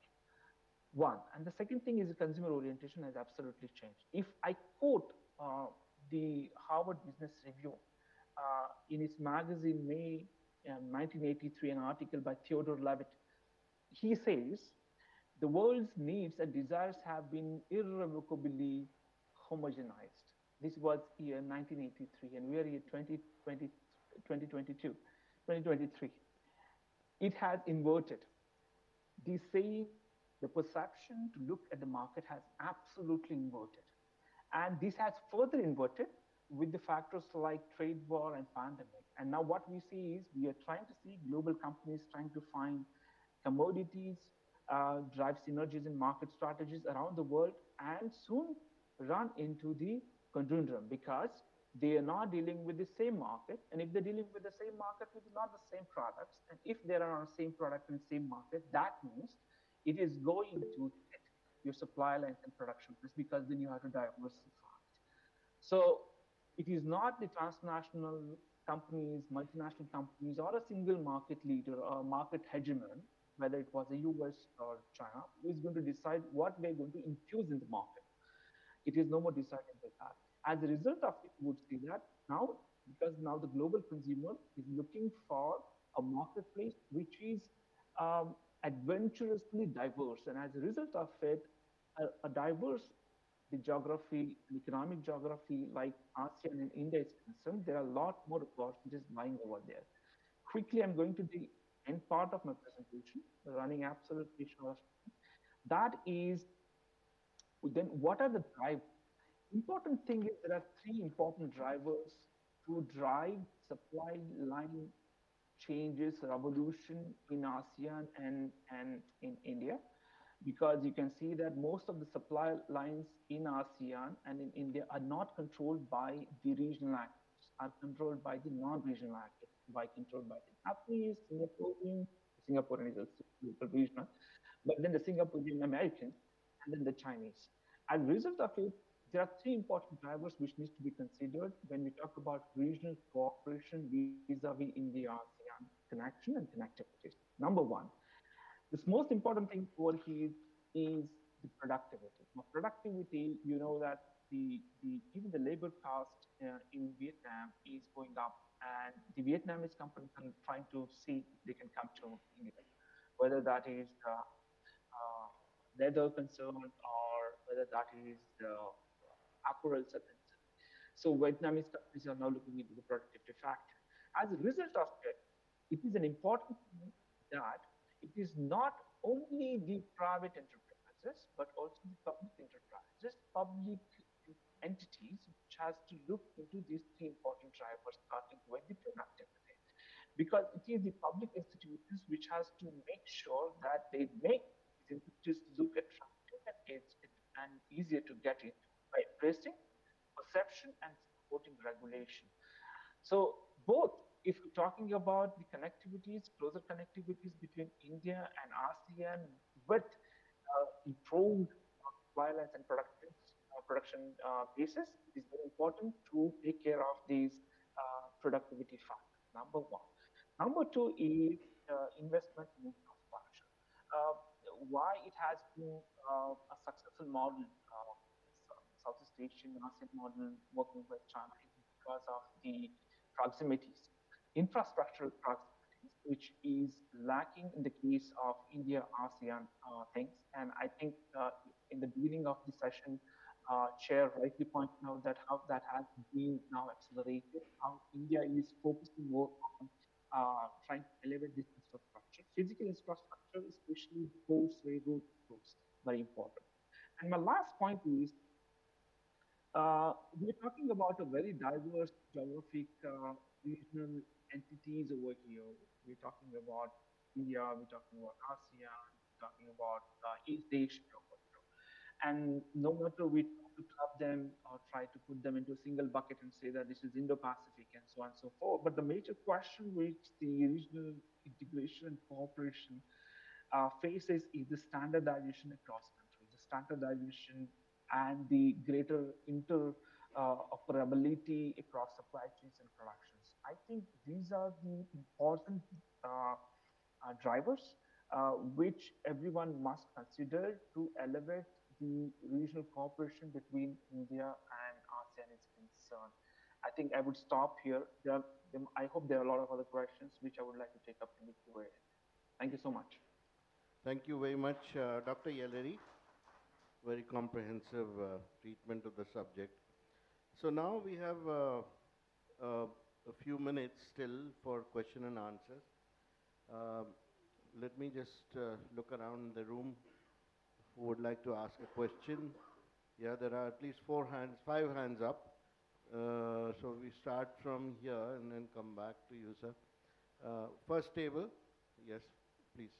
one. And the second thing is the consumer orientation has absolutely changed. If I quote the Harvard Business Review in its magazine May 1983, an article by Theodore Levitt, he says the world's needs and desires have been irrevocably homogenized. This was year 1983, and we are year 2020, 2022, 2023. It has inverted. The saying, the perception to look at the market has absolutely inverted. And this has further inverted with the factors like trade war and pandemic. And now what we see is we are trying to see global companies trying to find commodities, drive synergies in market strategies around the world, and soon run into the conundrum because they are not dealing with the same market. And if they're dealing with the same market with not the same products, and if they are on the same product in the same market, that means it is going to hit your supply lines and production costs because then you have to diversify. So it is not the transnational companies, multinational companies, or a single market leader or market hegemon, whether it was the US or China, who is going to decide what we're going to infuse in the market. It is no more decided by that. As a result of it, we would see that now, because now the global consumer is looking for a marketplace which is adventurously diverse. And as a result of it, a diverse the geography, economic geography like ASEAN and India is concerned, there are a lot more opportunities lying over there. Quickly, I'm going to the end part of my presentation, running absolutely short of time. That is, then what are the drivers? Important thing is there are three important drivers to drive supply line changes, revolution in ASEAN and in India, because you can see that most of the supply lines in ASEAN and in India are not controlled by the regional actors, are controlled by the non-regional actors, controlled by the Japanese, Singaporean is also local regional, but then the Singaporean Americans, and then the Chinese. As a result of it, there are three important drivers which need to be considered when we talk about regional cooperation vis-a-vis India-ASEAN connection and connectivities. Number one, this most important thing over here is the productivity. Now, productivity, you know that even the labor cost in Vietnam is going up, and the Vietnamese companies are trying to see if they can come to India, whether that is leather concern or whether that is apparel concern. So Vietnamese companies are now looking into the productivity factor. As a result of it, it is an important thing that it is not only the private enterprises, but also the public enterprises, public entities, which has to look into these three important drivers, starting with the productivity. Because it is the public institutions which has to make sure that they make these institutions look attractive and easier to get into by addressing perception and supporting regulation. So both, if we're talking about the connectivities, closer connectivities between India and ASEAN with improved violence and production basis, it is very important to take care of these productivity factors. Number one. Number two is investment in infrastructure. Uh, why it has been a successful model, Southeast Asian ASEAN model working with China, is because of the proximities, infrastructural proximities, which is lacking in the case of India ASEAN things. And I think in the beginning of the session, Chair rightly pointed out that how that has been now accelerated, how India is focusing more on trying to elevate this infrastructure, physical infrastructure, especially ports, railroad roads, very important. And my last point is we're talking about a very diverse geographic regional entities over here. We're talking about India, we're talking about ASEAN, we're talking about East Asia over here. And no matter we try to club them or try to put them into a single bucket and say that this is Indo-Pacific and so on and so forth, but the major question which the regional integration and cooperation faces is the standardization across countries, the standardization and the greater interoperability across supply chains and productions. I think these are the important drivers which everyone must consider to elevate the regional cooperation between India and ASEAN is concerned. I think I would stop here. I hope there are a lot of other questions which I would like to take up in the Q&A. Thank you so much. Thank you very much, Dr. Yelleri. Very comprehensive treatment of the subject. So now we have a few minutes still for question and answers. Let me just look around the room who would like to ask a question. Yeah, there are at least 5 hands up. So we start from here and then come back to you, sir. First table, yes, please.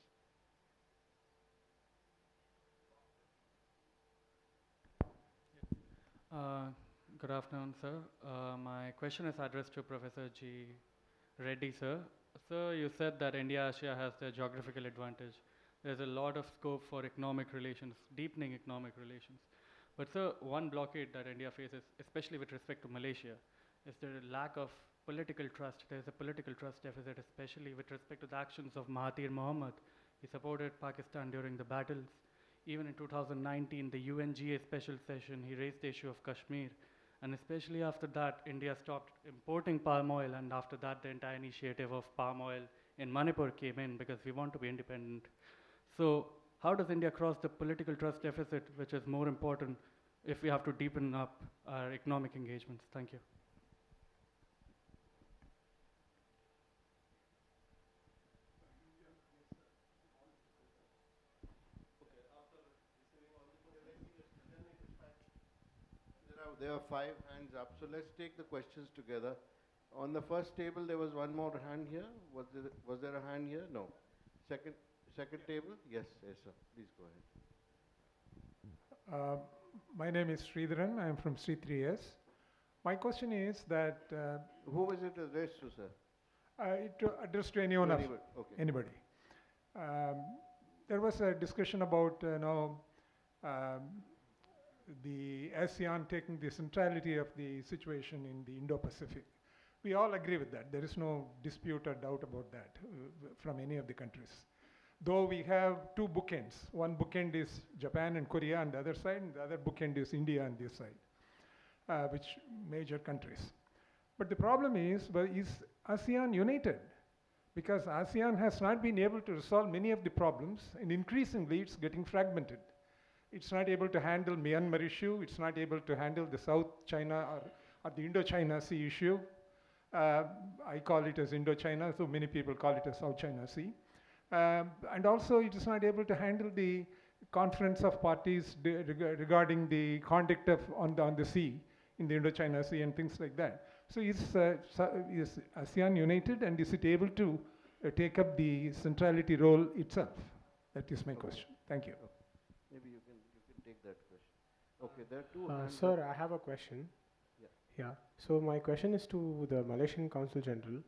Good afternoon, sir. My question is addressed to Professor G. Reddy, sir. Sir, you said that India-Asia has the geographical advantage. There's a lot of scope for economic relations, deepening economic relations. But sir, one blockade that India faces, especially with respect to Malaysia, is the lack of political trust. There's a political trust deficit, especially with respect to the actions of Mahathir Mohamad. He supported Pakistan during the battles. Even in 2019, the UNGA special session, he raised the issue of Kashmir. And especially after that, India stopped importing palm oil, and after that, the entire initiative of palm oil in Manipur came in because we want to be independent. So how does India cross the political trust deficit, which is more important if we have to deepen up our economic engagements? Thank you. there are 5 hands up, so let's take the questions together. On the first table, there was one more hand here. Was there a hand here? No. Second table? Yes, yes, sir. Please go ahead. My name is Sridharan. I am from C3S. My question is that Who is it addressed to, sir? it addressed to anyone of Anybody? Okay. anybody. There was a discussion about the ASEAN taking the centrality of the situation in the Indo-Pacific. We all agree with that. There is no dispute or doubt about that from any of the countries. Though we have two bookends. One bookend is Japan and Korea on the other side, and the other bookend is India on this side, which major countries. But the problem is ASEAN united? Because ASEAN has not been able to resolve many of the problems, and increasingly it's getting fragmented. It's not able to handle Myanmar issue, it's not able to handle the South China or the Indo-China Sea issue. I call it as Indo-China, so many people call it as South China Sea. And also it is not able to handle the conference of parties regarding the conduct of on the sea, in the Indo-China Sea and things like that. So is ASEAN united, and is it able to take up the centrality role itself? That is my question. Thank you. Okay. Maybe you can take that question. Okay, there are two hands Sir, up. I have a question. Yeah. So my question is to the Malaysian Consul General.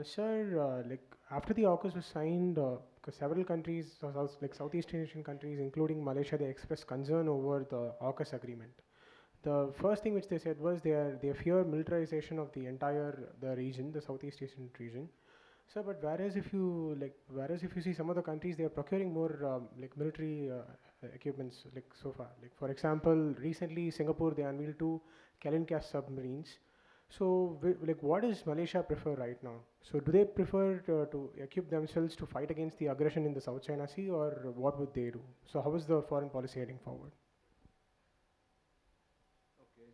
Sir, like after the AUKUS was signed, because several countries, like Southeast Asian countries, including Malaysia, they expressed concern over the AUKUS agreement. The first thing which they said was they fear militarization of the entire region, the Southeast Asian region. So, but whereas if you see some of the countries, they are procuring more like military equipments like so far. Like for example, recently Singapore, they unveiled 2 Kelvin-class submarines. So, like what does Malaysia prefer right now? So, do they prefer to equip themselves to fight against the aggression in the South China Sea, or what would they do? So, how is the foreign policy heading forward? Okay.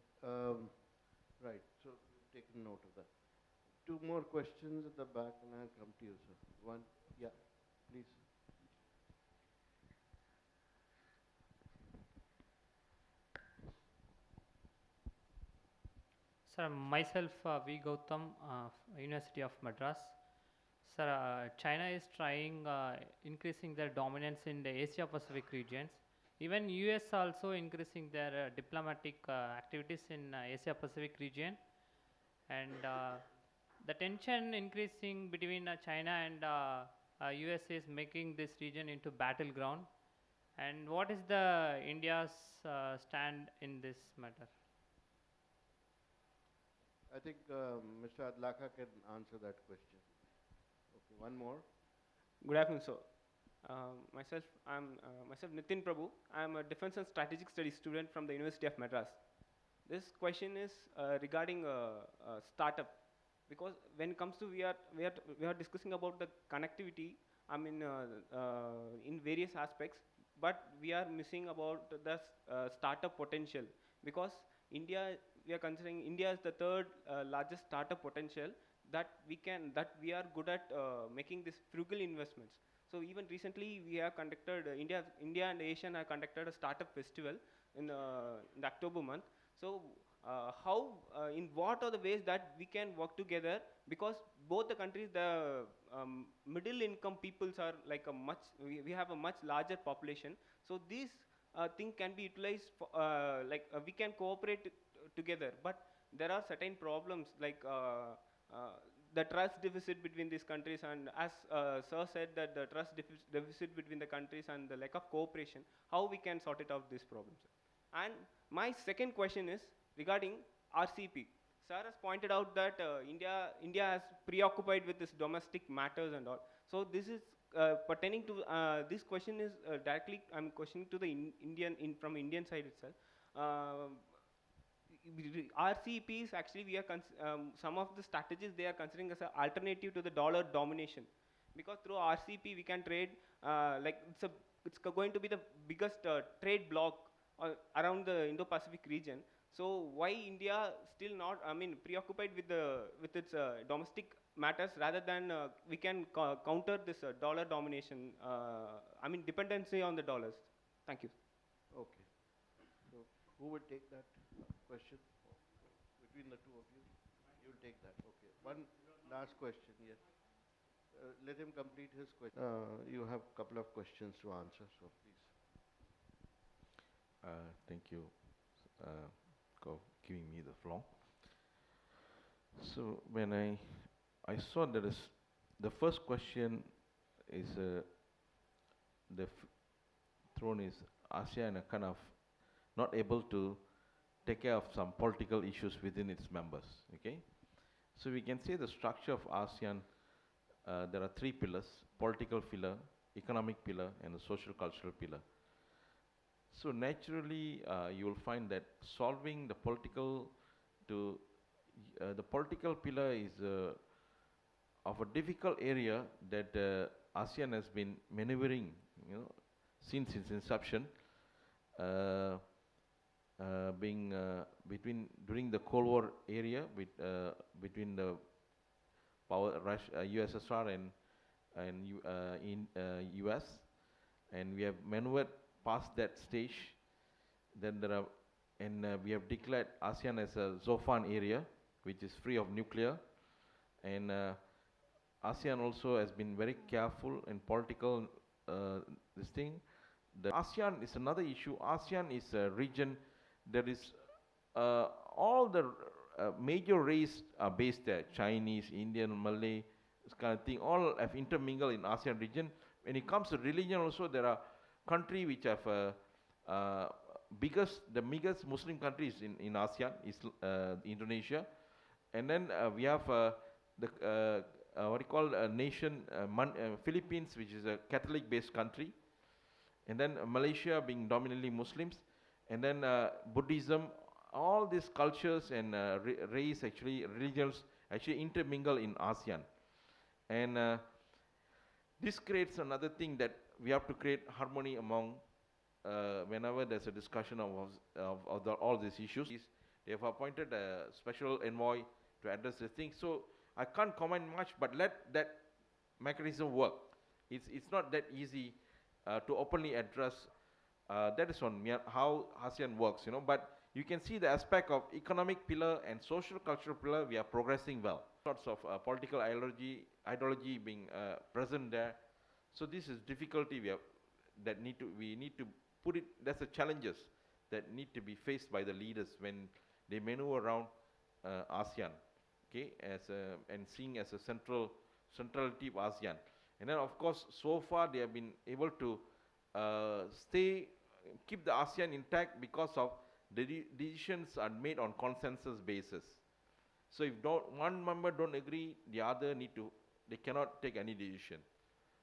Right. So, we've taken note of that. 2 more questions at the back, and I'll come to you, sir. One. Yeah. Please. Sir, myself, V. Gautam, University of Madras. Sir, China is trying increasing their dominance in the Asia-Pacific regions. Even US also increasing their diplomatic activities in Asia-Pacific region. And the tension increasing between China and US is making this region into battleground. And what is the India's stand in this matter? I think Mr. Adlaka can answer that question. Okay, one more. Good afternoon, sir. Myself Nitin Prabhu. I am a Defense and Strategic Studies student from the University of Madras. This question is regarding startup, because when it comes to we are discussing about the connectivity. I mean in various aspects, but we are missing about the startup potential, because we are considering India as the third largest startup potential, that we are good at making these frugal investments. So even recently we have conducted India and ASEAN have conducted a startup festival in the October month. So in what are the ways that we can work together, because both the countries, the middle income peoples are like we have a much larger population. So these thing can be utilized for, we can cooperate together, but there are certain problems like the trust deficit between these countries, and as sir said that the trust deficit between the countries and the lack of cooperation, how we can sort it out these problems. And my second question is regarding RCP. Sir has pointed out that India is preoccupied with this domestic matters and all. So this is pertaining to this question is directly I'm questioning to the from Indian side itself. RCPs actually we are some of the strategies they are considering as an alternative to the dollar domination, because through RCP we can trade it's going to be the biggest trade bloc around the Indo-Pacific region. So why India still not preoccupied with its domestic matters, rather than we can counter this dollar domination, dependency on the dollars. Thank you. Okay. So Who would take that question? Between the two of you? You will take that. Okay. One last question, yes. Let him complete his question. You have a couple of questions to answer, so please. Thank you for giving me the floor. So when I saw that the first question is thrown is ASEAN kind of not able to take care of some political issues within its members. Okay, so we can say the structure of ASEAN. There are three pillars: political pillar, economic pillar, and the social cultural pillar. So naturally, you will find that solving the political pillar is of a difficult area that ASEAN has been maneuvering, since its inception. During the Cold War area between the USSR and US, and we have maneuvered past that stage. Then we have declared ASEAN as a Zofan area, which is free of nuclear, and ASEAN also has been very careful in political this thing. The ASEAN is another issue. ASEAN is a region that is all the major races are based there: Chinese, Indian, Malay, this kind of thing. All have intermingled in ASEAN region. When it comes to religion, also there are countries which have the biggest Muslim countries in ASEAN is Indonesia, and then we have what you call a nation, Philippines, which is a Catholic-based country, and then Malaysia being dominantly Muslims, and then Buddhism. All these cultures and race, religions intermingle in ASEAN, and this creates another thing that we have to create harmony among. Whenever there's a discussion of all these issues, they have appointed a special envoy to address this thing. So I can't comment much, but let that mechanism work. It's not that easy to openly address. That is on how ASEAN works, But you can see the aspect of economic pillar and social cultural pillar. We are progressing well. Sorts of political ideology being present there. So this is difficulty we need to put it. That's the challenges that need to be faced by the leaders when they maneuver around ASEAN, okay, and seeing as a centrality of ASEAN. And then of course, so far they have been able to keep the ASEAN intact because of the decisions are made on consensus basis. So if one member don't agree, the other they cannot take any decision.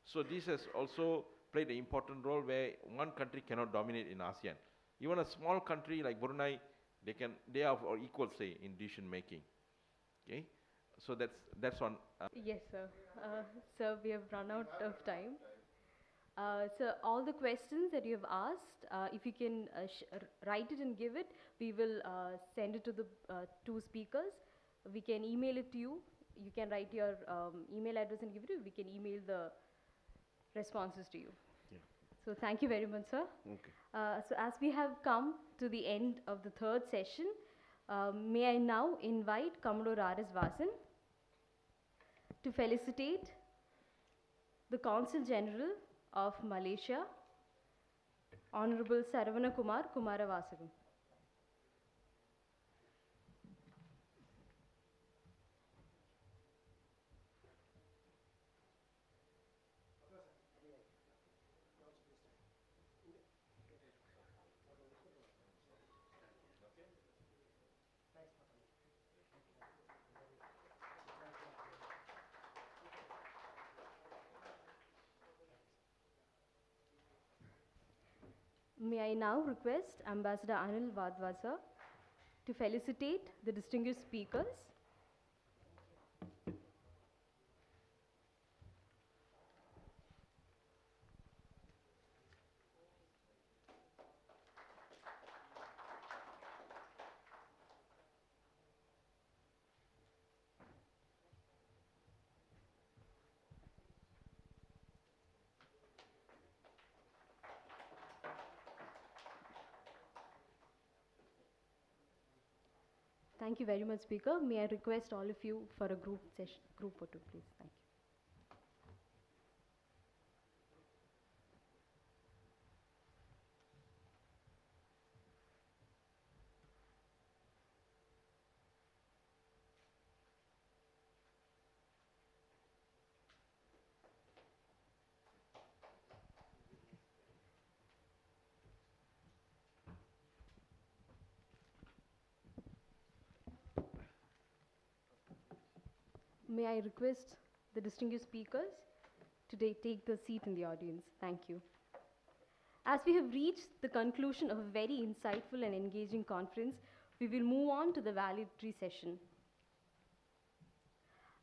So this has also played an important role where one country cannot dominate in ASEAN. Even a small country like Brunei, they have equal say in decision making. Okay, so that's one. Yes, sir. Sir, we have run out of time. So all the questions that you have asked, if you can write it and give it, we will send it to the two speakers. We can email it to you. You can write your email address and give it to you. We can email the responses to you. Yeah. So thank you very much, sir. Okay. So as we have come to the end of the third session, may I now invite Commodore R.S. Vasan to felicitate the Consul General of Malaysia, Honorable Saravana Kumar Kumaravasagam. May I now request Ambassador Anil Vadwasa to felicitate the distinguished speakers. Thank you very much, Speaker. May I request all of you for a group session, group photo, please. Thank you. May I request the distinguished speakers to take the seat in the audience. Thank you. As we have reached the conclusion of a very insightful and engaging conference, we will move on to the valedictory session.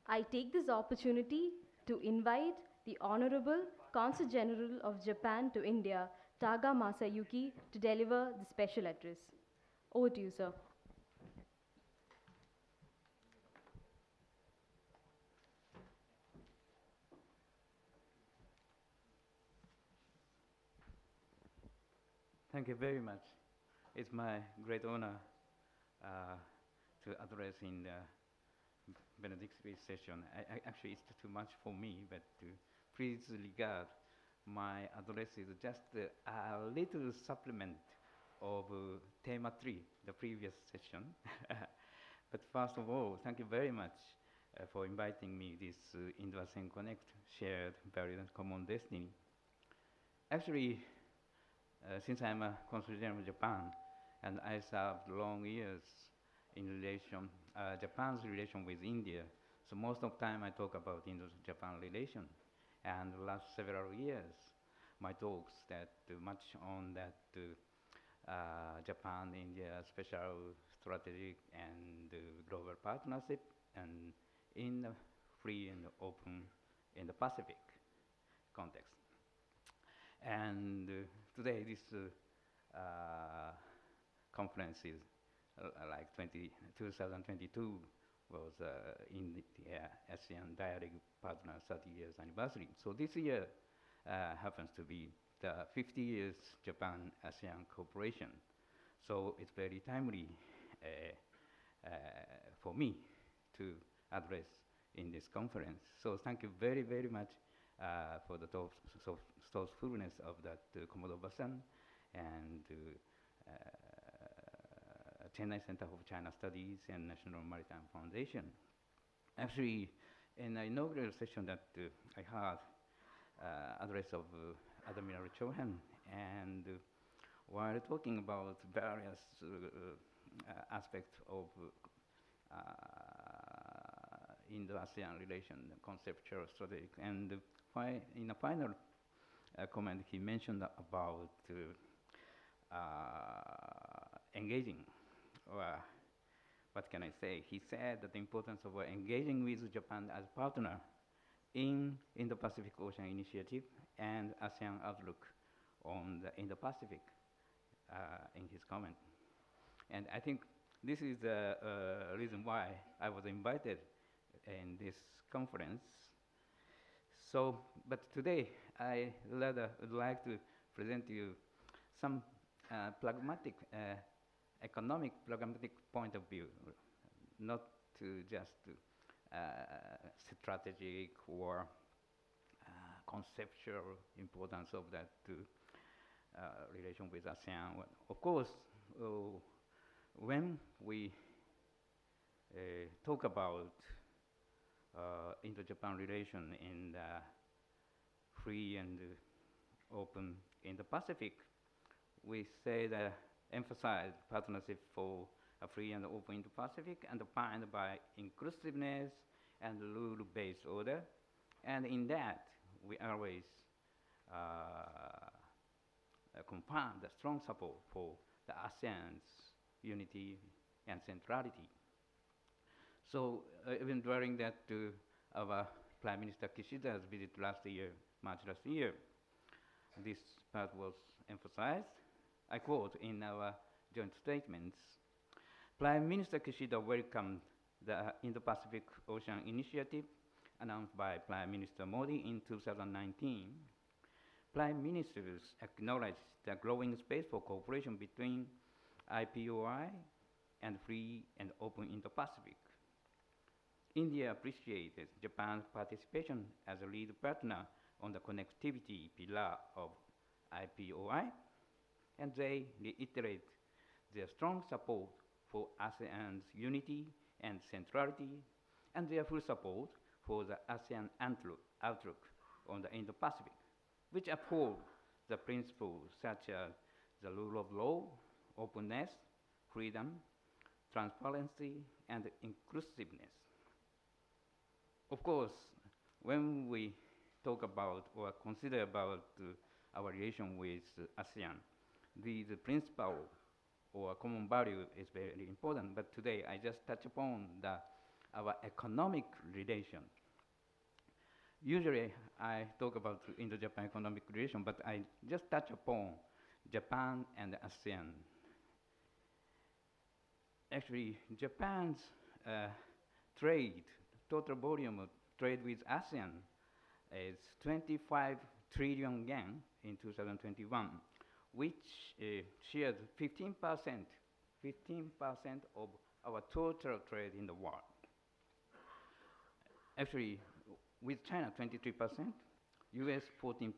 I take this opportunity to invite the Honorable Consul General of Japan to India, Taga Masayuki, to deliver the special address. Over to you, sir. Thank you very much. It's my great honor to address in the benedictory session. Actually, it's too much for me, but please regard my address is just a little supplement of Thema 3, the previous session. But first of all, thank you very much for inviting me this Indo-ASEAN Connect, Shared Value and Common Destiny. Actually, since I'm a Consul General of Japan, and I served long years in Japan's relation with India, so most of the time I talk about Indo-Japan relation. And the last several years, my talks that much on that Japan-India special strategic and global partnership, and in the free and open in the Pacific context. And today, this conference is like 2022 was in the ASEAN Dialogue Partner 30 years anniversary. So this year happens to be the 50 years Japan-ASEAN cooperation. So it's very timely for me to address in this conference. So thank you very, very much for the thoughtfulness of that Commodore Basan and Chennai Center for China Studies and National Maritime Foundation. Actually, in the inaugural session that I had address of Admiral Chohan, and while talking about various aspects of Indo-ASEAN relation, conceptual, strategic, and in a final comment, he mentioned about engaging, or what can I say? He said that the importance of engaging with Japan as partner in Indo-Pacific Ocean Initiative and ASEAN outlook on the Indo-Pacific in his comment. And I think this is the reason why I was invited in this conference. So, but today I rather would like to present to you some pragmatic, economic pragmatic point of view, not to just strategic or conceptual importance of that relation with ASEAN. Of course, when we talk about Indo-Japan relation in the free and open in the Pacific, we say that emphasize partnership for a free and open Indo-Pacific and defined by inclusiveness and rule-based order. And in that, we always confirm the strong support for the ASEAN's unity and centrality. So even during that, our Prime Minister Kishida's visit last year, March last year, this part was emphasized. I quote in our joint statements, Prime Minister Kishida welcomed the Indo-Pacific Ocean Initiative announced by Prime Minister Modi in 2019. Prime Ministers acknowledged the growing space for cooperation between IPOI and free and open Indo-Pacific. India appreciated Japan's participation as a lead partner on the connectivity pillar of IPOI, and they reiterate their strong support for ASEAN's unity and centrality, and their full support for the ASEAN outlook on the Indo-Pacific, which uphold the principles such as the rule of law, openness, freedom, transparency, and inclusiveness. Of course, when we talk about or consider about our relation with ASEAN, the principle or common value is very important, but today I just touch upon our economic relation. Usually I talk about Indo-Japan economic relation, but I just touch upon Japan and ASEAN. Actually, Japan's trade, total volume of trade with ASEAN is 25 trillion yen in 2021, which shares 15% of our total trade in the world. Actually, with China 23%, US 14%,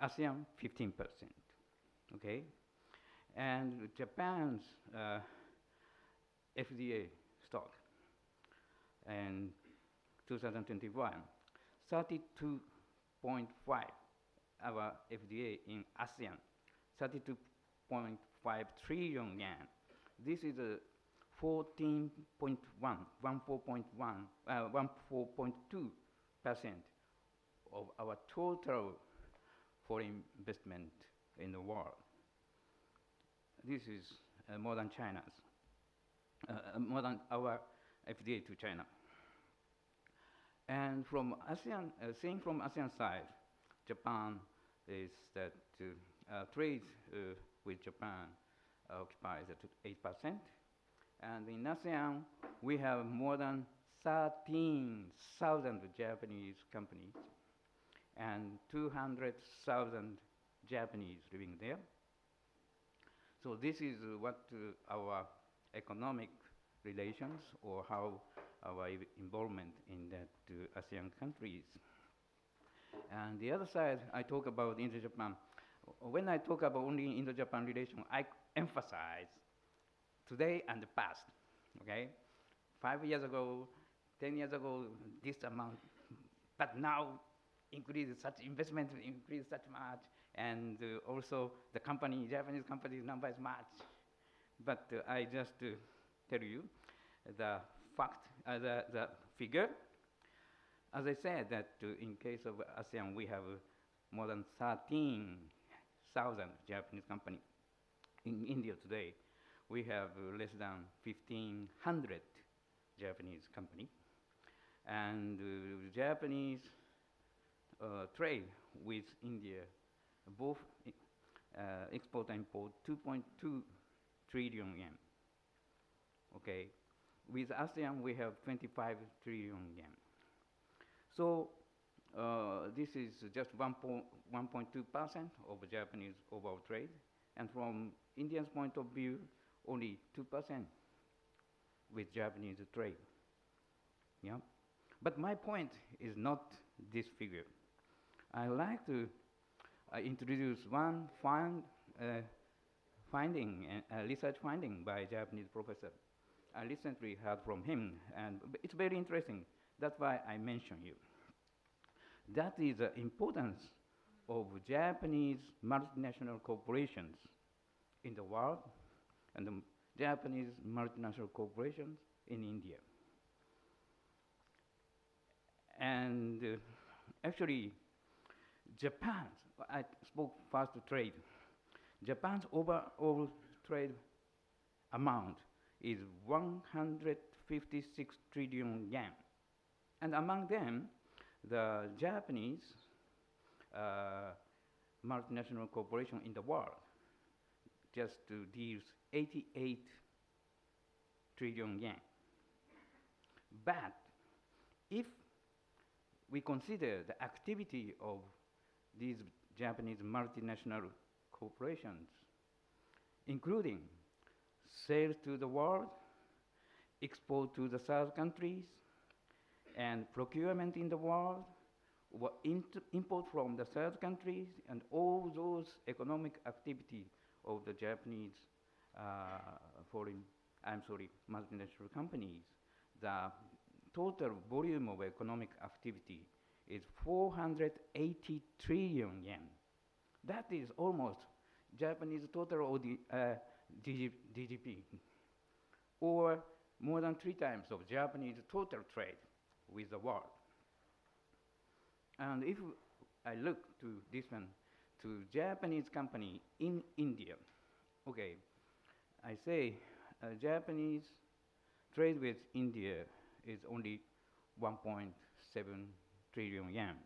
ASEAN 15%, okay? And Japan's FDA stock in 2021, 32.5 our FDA in ASEAN, 32.5 trillion yen. This is a 14.2% of our total foreign investment in the world. This is more than China's, more than our FDA to China. And from ASEAN, seeing from ASEAN side, Japan is that trade with Japan occupies 8%. And in ASEAN, we have more than 13,000 Japanese companies and 200,000 Japanese living there. So this is what our economic relations or how our involvement in that ASEAN countries. And the other side, I talk about Indo-Japan. When I talk about only Indo-Japan relation, I emphasize today and the past, okay? 5 years ago, 10 years ago, this amount, but now increase such investment, increase such much, and also the company, Japanese companies number is much. But I just tell you the fact, the figure. As I said, that in case of ASEAN, we have more than 13,000 Japanese companies. In India today, we have less than 1,500 Japanese companies. And Japanese trade with India, both export and import, 2.2 trillion yen. Okay, with ASEAN we have 25 trillion yen. So this is just 1.2% of Japanese overall trade, and from India's point of view, only 2% with Japanese trade. Yeah, but my point is not this figure. I like to introduce one research finding by a Japanese professor. I recently heard from him, and it's very interesting. That's why I mention you. That is the importance of Japanese multinational corporations in the world and the Japanese multinational corporations in India. And actually, Japan, I spoke first trade. Japan's overall trade amount is 156 trillion yen. And among them, the Japanese multinational corporation in the world just deals 88 trillion yen. But if we consider the activity of these Japanese multinational corporations, including sales to the world, export to the third countries, and procurement in the world, import from the third countries, and all those economic activity of the Japanese multinational companies, the total volume of economic activity is 480 trillion yen. That is almost Japanese total GDP, or more than 3 times of Japanese total trade with the world. And if I look to this one, to Japanese company in India, okay, I say Japanese trade with India is only 1.7 trillion yen.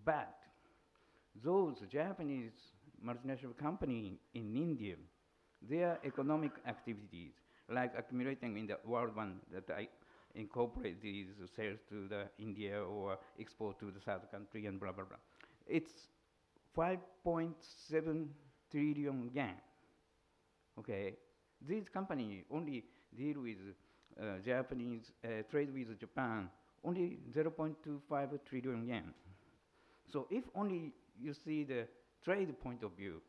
But those Japanese multinational company in India, their economic activities, like accumulating in the World One that I incorporate these sales to the India or export to the third country and blah, blah, blah. It's 5.7 trillion yen. Okay, these companies only deal with Japanese trade with Japan, only 0.25 trillion yen. So if only you see the trade point of view,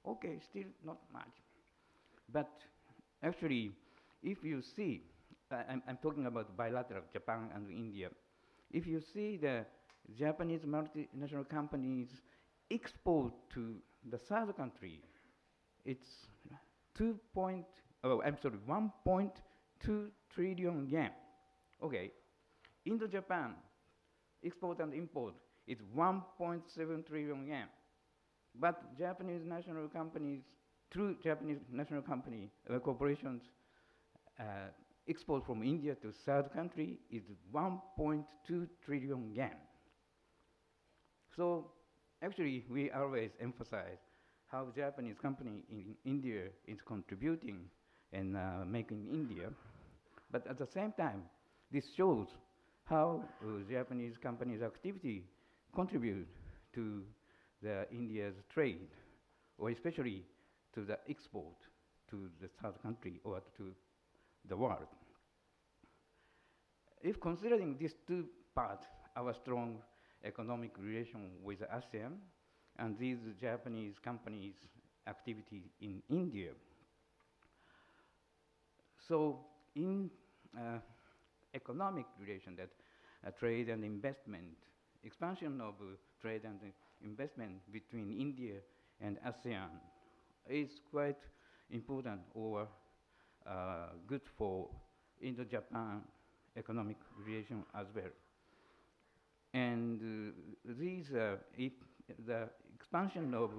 okay, still not much. But actually, if you see, I'm talking about bilateral, Japan and India. If you see the Japanese multinational companies export to the third country, it's 1.2 trillion yen. Okay, Indo-Japan export and import is 1.7 trillion yen. But Japanese national companies, through Japanese national company corporations, export from India to third country is 1.2 trillion yen. So actually, we always emphasize how Japanese company in India is contributing and making India. But at the same time, this shows how Japanese companies' activity contribute to the India's trade, or especially to the export to the third country or to the world. If considering these 2 parts, our strong economic relation with ASEAN and these Japanese companies' activity in India, so in economic relation, that trade and investment, expansion of trade and investment between India and ASEAN is quite important or good for Indo-Japan economic relation as well. And if the expansion of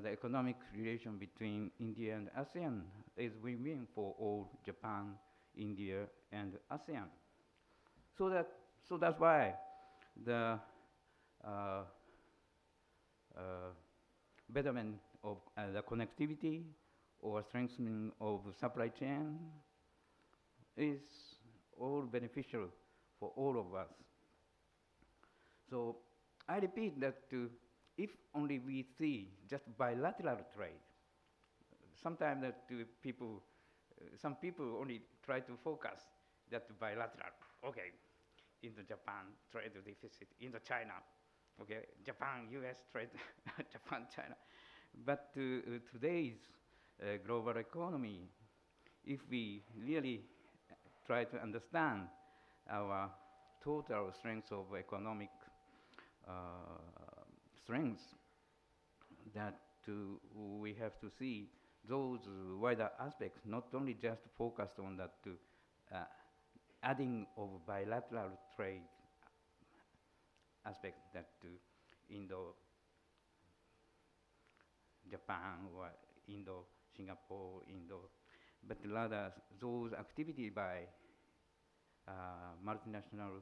the economic relation between India and ASEAN is win-win for all Japan, India, and ASEAN. So that's why the betterment of the connectivity or strengthening of supply chain is all beneficial for all of us. So I repeat that if only we see just bilateral trade, sometimes that some people only try to focus that bilateral, okay, Indo-Japan trade deficit, Indo-China, okay, Japan-US trade, Japan-China. But today's global economy, if we really try to understand our total strength of economic strengths, that we have to see those wider aspects, not only just focused on that adding of bilateral trade aspect that Indo-Japan or Indo-Singapore, but rather those activities by multinational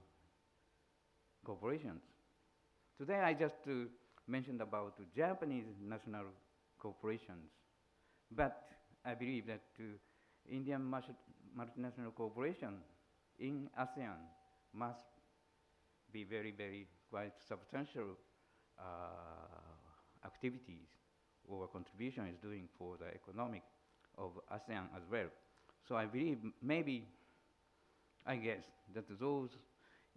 corporations. Today I just mentioned about Japanese national corporations, but I believe that Indian multinational corporation in ASEAN must be very, very quite substantial activities or contribution is doing for the economic of ASEAN as well. So I believe maybe, I guess, that those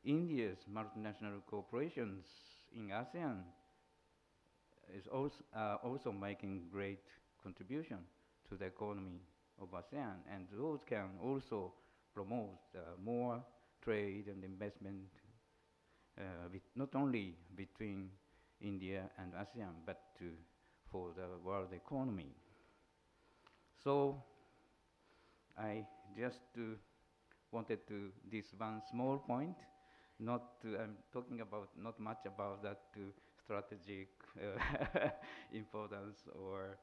India's multinational corporations in ASEAN is also making great contribution to the economy of ASEAN, and those can also promote more trade and investment not only between India and ASEAN, but for the world economy. So I just wanted to this one small point. I'm talking about not much about that strategic importance, or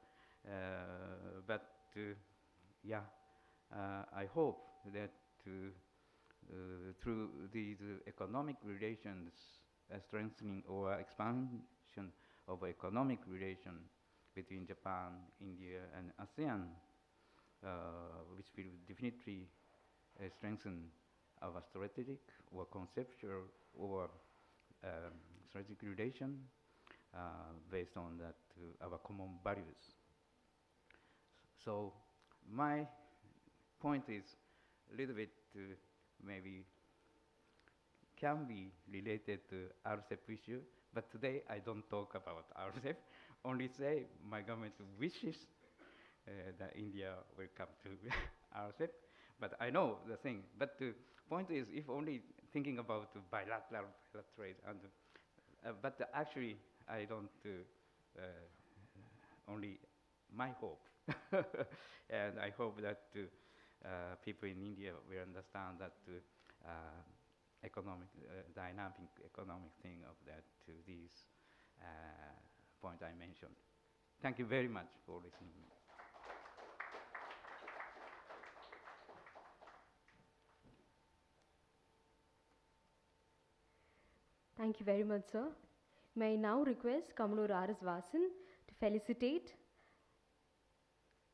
but yeah, I hope that through these economic relations, strengthening or expansion of economic relation between Japan, India, and ASEAN, which will definitely strengthen our strategic or conceptual or strategic relation based on that our common values. So my point is a little bit maybe can be related to RCEP issue, but today I don't talk about RCEP, only say my government wishes that India will come to RCEP, but I know the thing. But the point is, if only thinking about bilateral trade, and but actually I don't only my hope, and I hope that people in India will understand that economic dynamic economic thing of that to these point I mentioned. Thank you very much for listening. Thank you very much, sir. May I now request Kamaloor R.S. Vasan to felicitate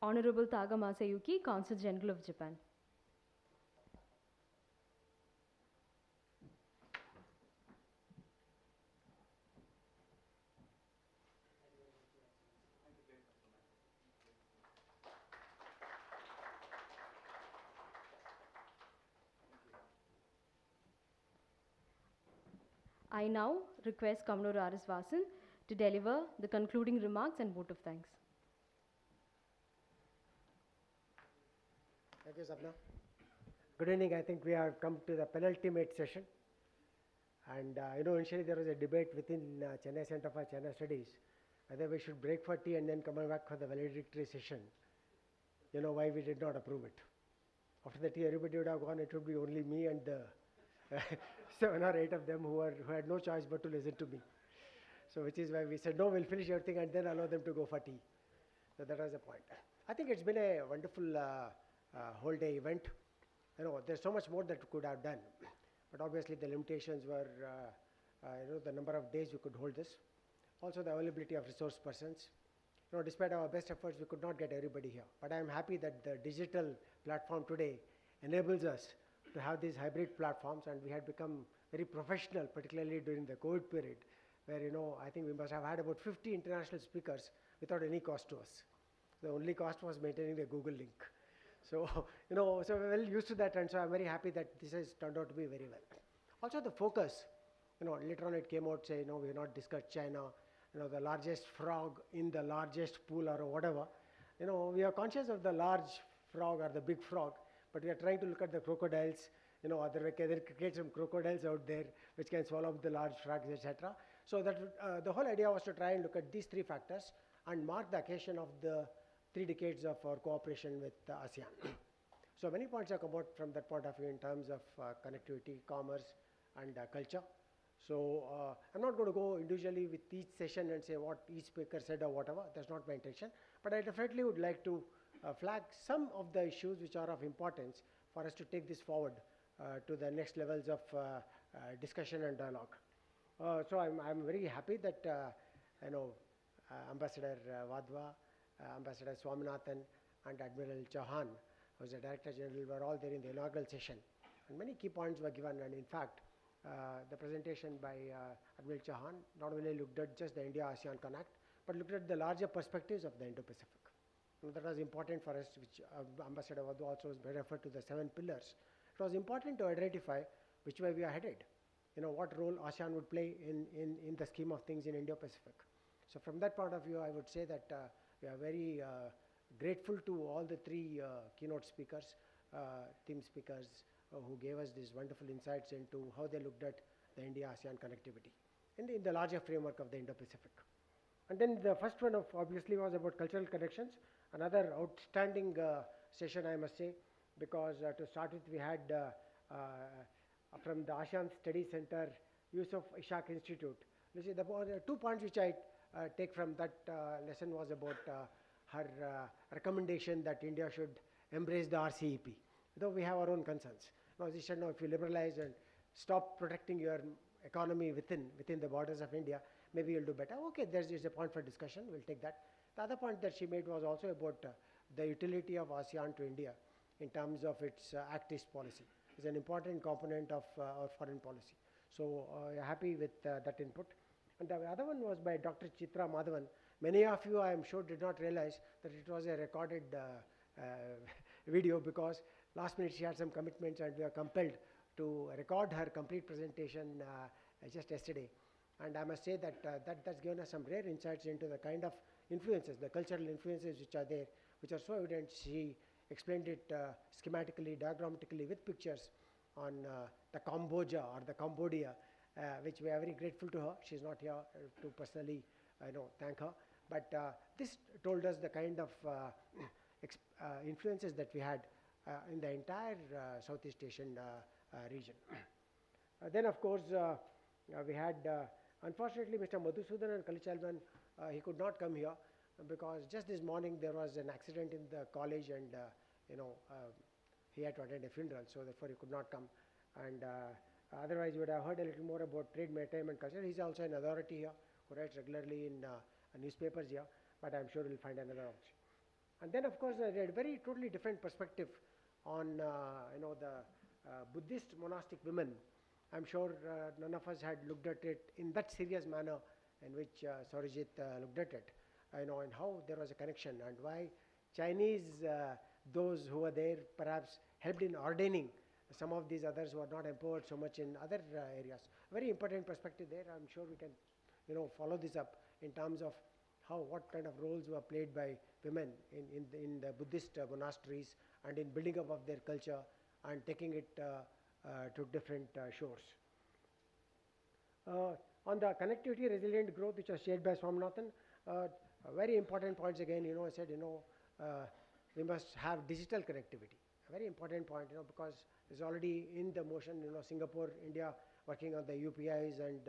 Honorable Taga Masayuki, Consul General of Japan. I now request Kamaloor R.S. Vasan to deliver the concluding remarks and vote of thanks. Thank you, Sapna. Good evening. I think we have come to the penultimate session. And initially there was a debate within Chennai Center for China Studies whether we should break for tea and then come back for the valedictory session. Why we did not approve it. After the tea, everybody would have gone. It would be only me and the 7 or 8 of them who had no choice but to listen to me. So which is why we said, no, we'll finish everything and then allow them to go for tea. So that was the point. I think it's been a wonderful whole day event. There's so much more that we could have done. But obviously the limitations were, the number of days we could hold this. Also the availability of resource persons. Despite our best efforts, we could not get everybody here. But I am happy that the digital platform today enables us to have these hybrid platforms, and we had become very professional, particularly during the COVID period, where, I think we must have had about 50 international speakers without any cost to us. The only cost was maintaining the Google link. So, so we're well used to that, and so I'm very happy that this has turned out to be very well. Also the focus, later on it came out, say, we have not discussed China, the largest frog in the largest pool or whatever. We are conscious of the large frog or the big frog, but we are trying to look at the crocodiles, other way, can create some crocodiles out there which can swallow up the large frogs, etc. So that the whole idea was to try and look at these 3 factors and mark the occasion of the 3 decades of our cooperation with ASEAN. So many points have come out from that point of view in terms of connectivity, commerce, and culture. So I'm not going to go individually with each session and say what each speaker said or whatever. That's not my intention. But I definitely would like to flag some of the issues which are of importance for us to take this forward to the next levels of discussion and dialogue. So I'm very happy that Ambassador Wadhwa, Ambassador Swaminathan, and Admiral Chauhan, who is the Director General, were all there in the inaugural session. And many key points were given, and in fact, the presentation by Admiral Chauhan not only looked at just the India-ASEAN Connect, but looked at the larger perspectives of the Indo-Pacific. that was important for us, which Ambassador Vadhu also referred to the 7 pillars. It was important to identify which way we are headed, what role ASEAN would play in the scheme of things in Indo-Pacific. So from that point of view, I would say that we are very grateful to all the 3 keynote speakers, theme speakers, who gave us these wonderful insights into how they looked at the India-ASEAN connectivity in the larger framework of the Indo-Pacific. And then the first one obviously was about cultural connections, another outstanding session, I must say, because to start with, we had from the ASEAN Study Center, Yusuf Ishaq Institute. You see, the 2 points which I take from that lesson was about her recommendation that India should embrace the RCEP, though we have our own concerns. Now, she said, no, if you liberalize and stop protecting your economy within the borders of India, maybe you'll do better. Okay, there's a point for discussion, we'll take that. The other point that she made was also about the utility of ASEAN to India in terms of its Act East policy. It's an important component of our foreign policy. So happy with that input. And the other one was by Dr. Chitra Madhavan. Many of you, I am sure, did not realize that it was a recorded video, because last minute she had some commitments and we are compelled to record her complete presentation just yesterday. And I must say that that's given us some rare insights into the kind of influences, the cultural influences which are there, which are so evident. She explained it schematically, diagrammatically, with pictures on the Cambodia or the Cambodia, which we are very grateful to her. She's not here to personally thank her. But this told us the kind of influences that we had in the entire Southeast Asian region. Then, of course, we had, unfortunately, Mr. Madhusudan and Kalichalman, he could not come here because just this morning there was an accident in the college and, he had to attend a funeral, so therefore he could not come. And otherwise, you would have heard a little more about trade, maritime and culture. He's also an authority here who writes regularly in newspapers here, but I'm sure we'll find another option. And then, of course, a very totally different perspective on, the Buddhist monastic women. I'm sure none of us had looked at it in that serious manner in which Saurajit looked at it, and how there was a connection and why Chinese, those who were there perhaps helped in ordaining some of these others who are not empowered so much in other areas. Very important perspective there. I'm sure we can, follow this up in terms of what kind of roles were played by women in the Buddhist monasteries and in building up of their culture and taking it to different shores. On the connectivity resilient growth, which was shared by Swaminathan, very important points again, I said, we must have digital connectivity. A very important point, because it's already in the motion, Singapore, India working on the UPIs and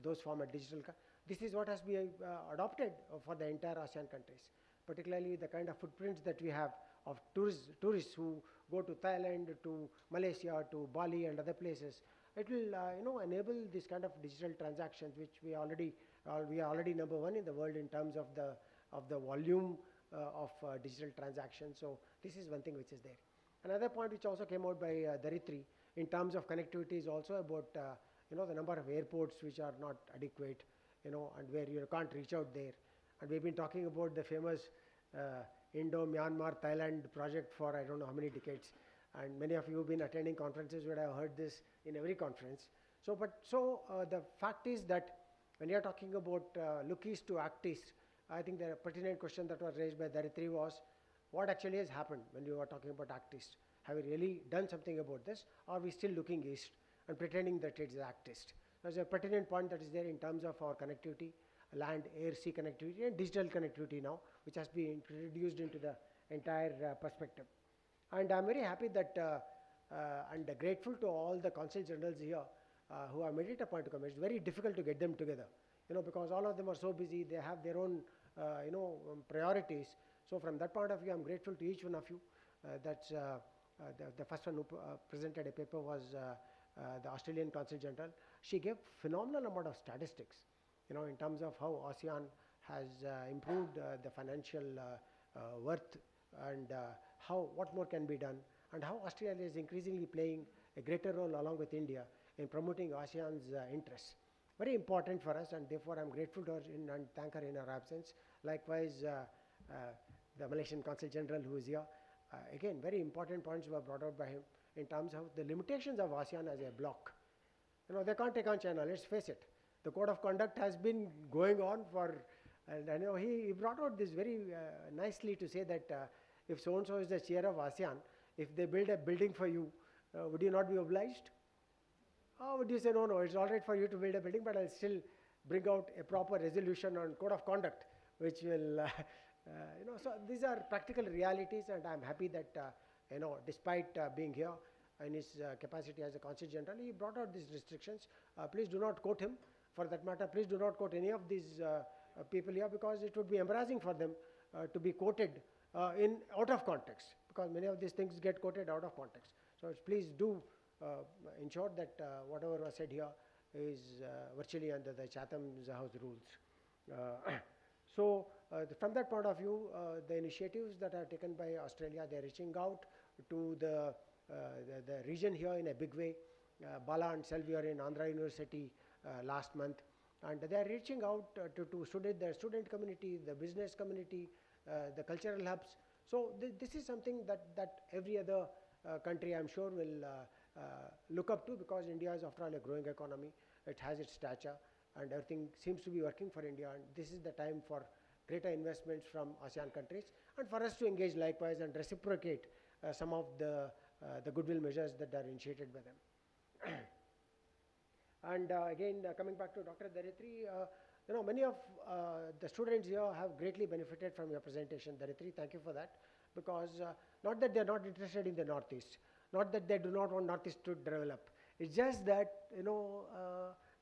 those form of digital. This is what has been adopted for the entire ASEAN countries, particularly the kind of footprints that we have of tourists who go to Thailand, to Malaysia, to Bali and other places. It will enable this kind of digital transactions, which we are already number 1 in the world in terms of the volume of digital transactions. So this is one thing which is there. Another point which also came out by Raintree in terms of connectivity is also about the number of airports which are not adequate, and where you can't reach out there. And we've been talking about the famous Indo-Myanmar Thailand project for I don't know how many decades, and many of you have been attending conferences would have heard this in every conference. So the fact is that when you are talking about look east to act east, I think the pertinent question that was raised by Raintree was, what actually has happened when you are talking about act east? Have we really done something about this, or are we still looking east and pretending that it's act east? There's a pertinent point that is there in terms of our connectivity, land, air, sea connectivity, and digital connectivity now, which has been introduced into the entire perspective. And I'm very happy that and grateful to all the consul generals here who have made it a point to come. It's very difficult to get them together, because all of them are so busy. They have their own, priorities. So from that point of view, I'm grateful to each one of you. That's the first one who presented a paper was the Australian Consul General. She gave phenomenal amount of statistics, in terms of how ASEAN has improved the financial worth and what more can be done, and how Australia is increasingly playing a greater role along with India in promoting ASEAN's interests. Very important for us, and therefore I'm grateful to her and thank her in her absence. Likewise, the Malaysian Consul General who is here. Again, very important points were brought out by him in terms of the limitations of ASEAN as a bloc. They can't take on China, let's face it. The code of conduct has been going on for, and he brought out this very nicely to say that if so-and-so is the chair of ASEAN, if they build a building for you, would you not be obliged? Or would you say, no, it's all right for you to build a building, but I'll still bring out a proper resolution on code of conduct, which will, so these are practical realities, and I'm happy that, despite being here in his capacity as a Consul General, he brought out these restrictions. Please do not quote him. For that matter, please do not quote any of these people here, because it would be embarrassing for them to be quoted out of context, because many of these things get quoted out of context. So please do ensure that whatever was said here is virtually under the Chatham's House rules. So from that point of view, the initiatives that are taken by Australia, they're reaching out to the region here in a big way. Bala and Selvi are in Andhra University last month, and they are reaching out to the student community, the business community, the cultural hubs. So this is something that every other country, I'm sure, will look up to, because India is, after all, a growing economy. It has its stature, and everything seems to be working for India, and this is the time for greater investments from ASEAN countries, and for us to engage likewise and reciprocate some of the goodwill measures that are initiated by them. And again, coming back to Dr. Daritri, many of the students here have greatly benefited from your presentation, Daritri. Thank you for that, because not that they're not interested in the Northeast, not that they do not want Northeast to develop. It's just that,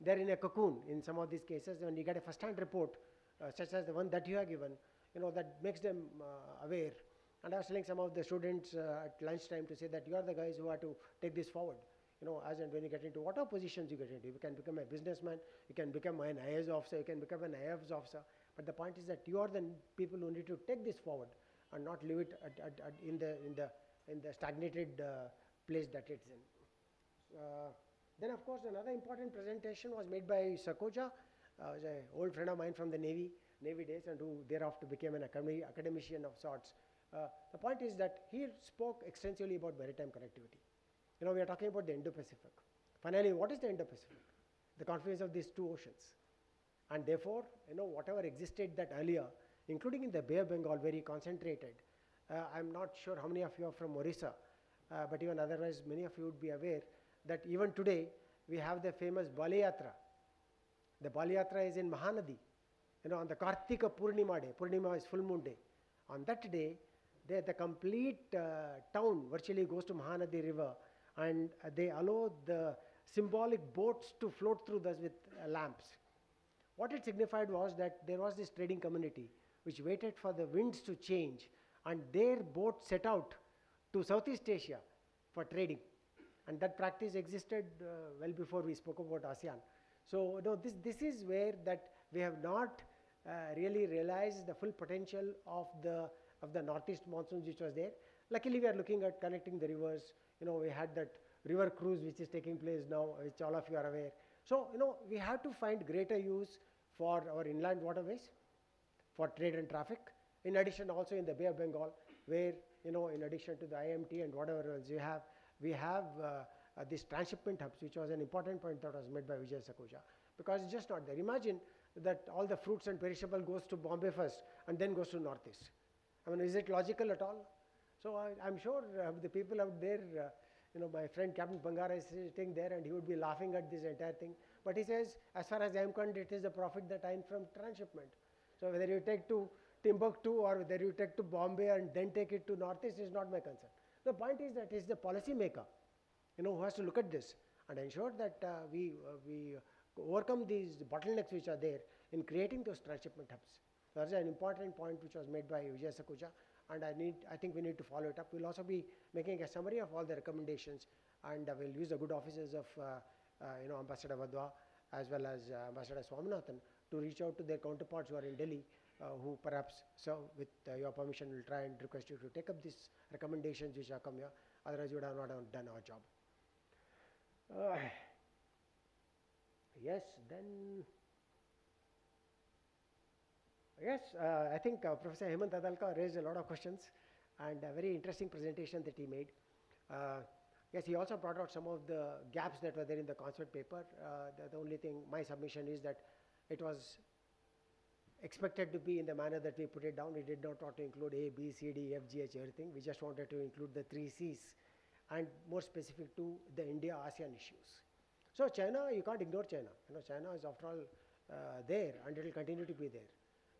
they're in a cocoon in some of these cases. When you get a first-hand report, such as the one that you have given, that makes them aware. And I was telling some of the students at lunchtime to say that you are the guys who are to take this forward. As and when you get into whatever positions you get into, you can become a businessman, you can become an IAS officer, you can become an IAFS officer. But the point is that you are the people who need to take this forward and not leave it in the stagnated place that it's in. Then, of course, another important presentation was made by Sakoja, an old friend of mine from the Navy days, and who thereafter became an academician of sorts. The point is that he spoke extensively about maritime connectivity. We are talking about the Indo-Pacific. Finally, what is the Indo-Pacific? The confluence of these two oceans. And therefore, whatever existed that earlier, including in the Bay of Bengal, very concentrated. I'm not sure how many of you are from Orissa, but even otherwise, many of you would be aware that even today, we have the famous Bali Yatra. The Bali Yatra is in Mahanadi. On the Kartika Purnima day, Purnima is full moon day. On that day, the complete town virtually goes to Mahanadi river, and they allow the symbolic boats to float through this with lamps. What it signified was that there was this trading community which waited for the winds to change, and their boat set out to Southeast Asia for trading. And that practice existed well before we spoke about ASEAN. So this is where that we have not really realized the full potential of the northeast monsoons which was there. Luckily, we are looking at connecting the rivers. We had that river cruise which is taking place now, which all of you are aware. So, we have to find greater use for our inland waterways, for trade and traffic. In addition, also in the Bay of Bengal, where, in addition to the IMT and whatever else we have these transshipment hubs, which was an important point that was made by Vijay Sakoja, because it's just not there. Imagine that all the fruits and perishable goes to Bombay first and then goes to Northeast. I mean, is it logical at all? So I'm sure the people out there, my friend Captain Bangara is sitting there and he would be laughing at this entire thing. But he says, as far as I'm concerned, it is the profit that I earn from transshipment. So whether you take to Timbuktu or whether you take to Bombay and then take it to Northeast is not my concern. The point is that it's the policy maker, who has to look at this and ensure that we overcome these bottlenecks which are there in creating those transshipment hubs. That's an important point which was made by Vijay Sakoja, and I think we need to follow it up. We'll also be making a summary of all the recommendations, and we'll use the good offices of Ambassador Vadwa as well as Ambassador Swaminathan to reach out to their counterparts who are in Delhi, who perhaps, so with your permission, will try and request you to take up these recommendations which have come here. Otherwise, we would have not done our job. Yes, then, Yes, I think Professor Hemant Adalka raised a lot of questions and a very interesting presentation that he made. Yes, he also brought out some of the gaps that were there in the concept paper. The only thing, my submission is that it was expected to be in the manner that we put it down. We did not want to include A, B, C, D, F, G, H, everything. We just wanted to include the 3 Cs and more specific to the India-ASEAN issues. So China, you can't ignore China. You know, China is after all there and it will continue to be there.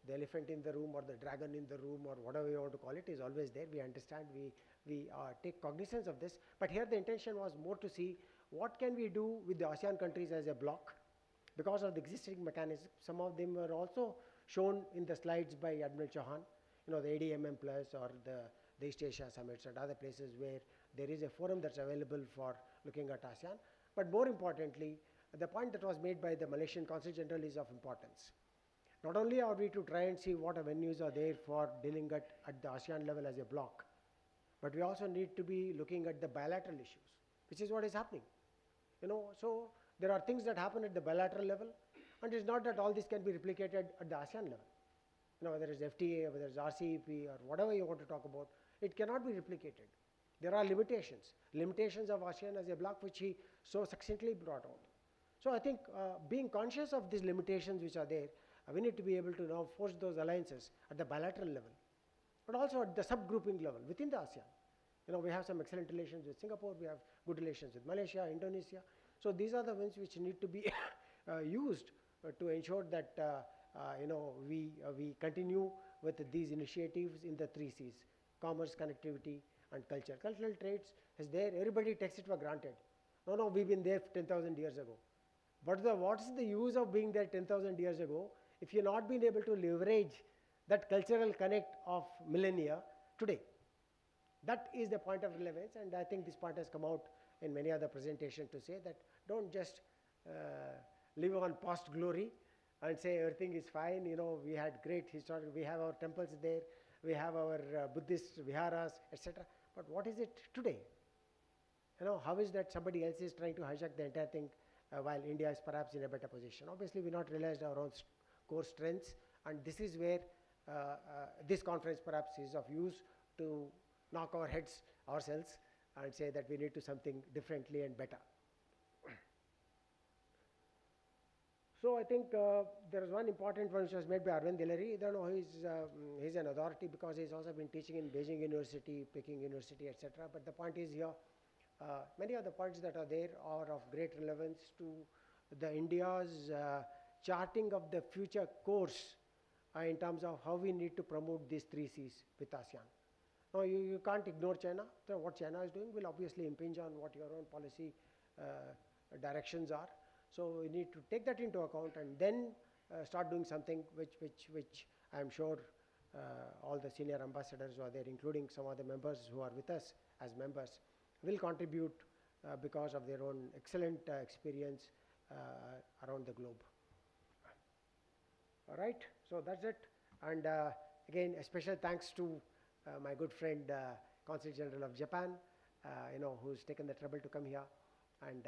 The elephant in the room or the dragon in the room or whatever you want to call it is always there. We understand, we take cognizance of this. But here the intention was more to see what can we do with the ASEAN countries as a bloc. Because of the existing mechanism, some of them were also shown in the slides by Admiral Chauhan, you know, the ADMM Plus or the East Asia Summits and other places where there is a forum that's available for looking at ASEAN. But more importantly, the point that was made by the Malaysian Consul General is of importance. Not only are we to try and see what avenues are there for dealing at the ASEAN level as a bloc, but we also need to be looking at the bilateral issues, which is what is happening. You know, so there are things that happen at the bilateral level, and it's not that all this can be replicated at the ASEAN level. You know, whether it's FTA, whether it's RCEP, or whatever you want to talk about, it cannot be replicated. There are limitations of ASEAN as a bloc, which he so succinctly brought out. So I think being conscious of these limitations which are there, we need to be able to now force those alliances at the bilateral level, but also at the subgrouping level within the ASEAN. You know, we have some excellent relations with Singapore, we have good relations with Malaysia, Indonesia. So these are the ones which need to be used to ensure that you know, we continue with these initiatives in the 3 Cs: commerce, connectivity, and culture. Cultural traits is there, everybody takes it for granted. No, we've been there 10,000 years ago. But what's the use of being there 10,000 years ago if you're not being able to leverage that cultural connect of millennia today? That is the point of relevance, and I think this point has come out in many other presentations to say that don't just live on past glory and say everything is fine. You know, we had great historical, we have our temples there, we have our Buddhist viharas, etc. But what is it today? You know, how is that somebody else is trying to hijack the entire thing while India is perhaps in a better position? Obviously, we not realized our own core strengths, and this is where this conference perhaps is of use to knock our heads ourselves and say that we need to do something differently and better. So I think there is one important one which was made by Arvind Dilleri. I don't know, he's an authority because he's also been teaching in Beijing University, Peking University, etc. But the point is here, many of the points that are there are of great relevance to the India's charting of the future course in terms of how we need to promote these 3 Cs with ASEAN. Now, you can't ignore China. So what China is doing will obviously impinge on what your own policy directions are. So we need to take that into account and then start doing something which I'm sure all the senior ambassadors who are there, including some of the members who are with us as members, will contribute because of their own excellent experience around the globe. All right, so that's it. And again, a special thanks to my good friend, Consul General of Japan, you know, who's taken the trouble to come here and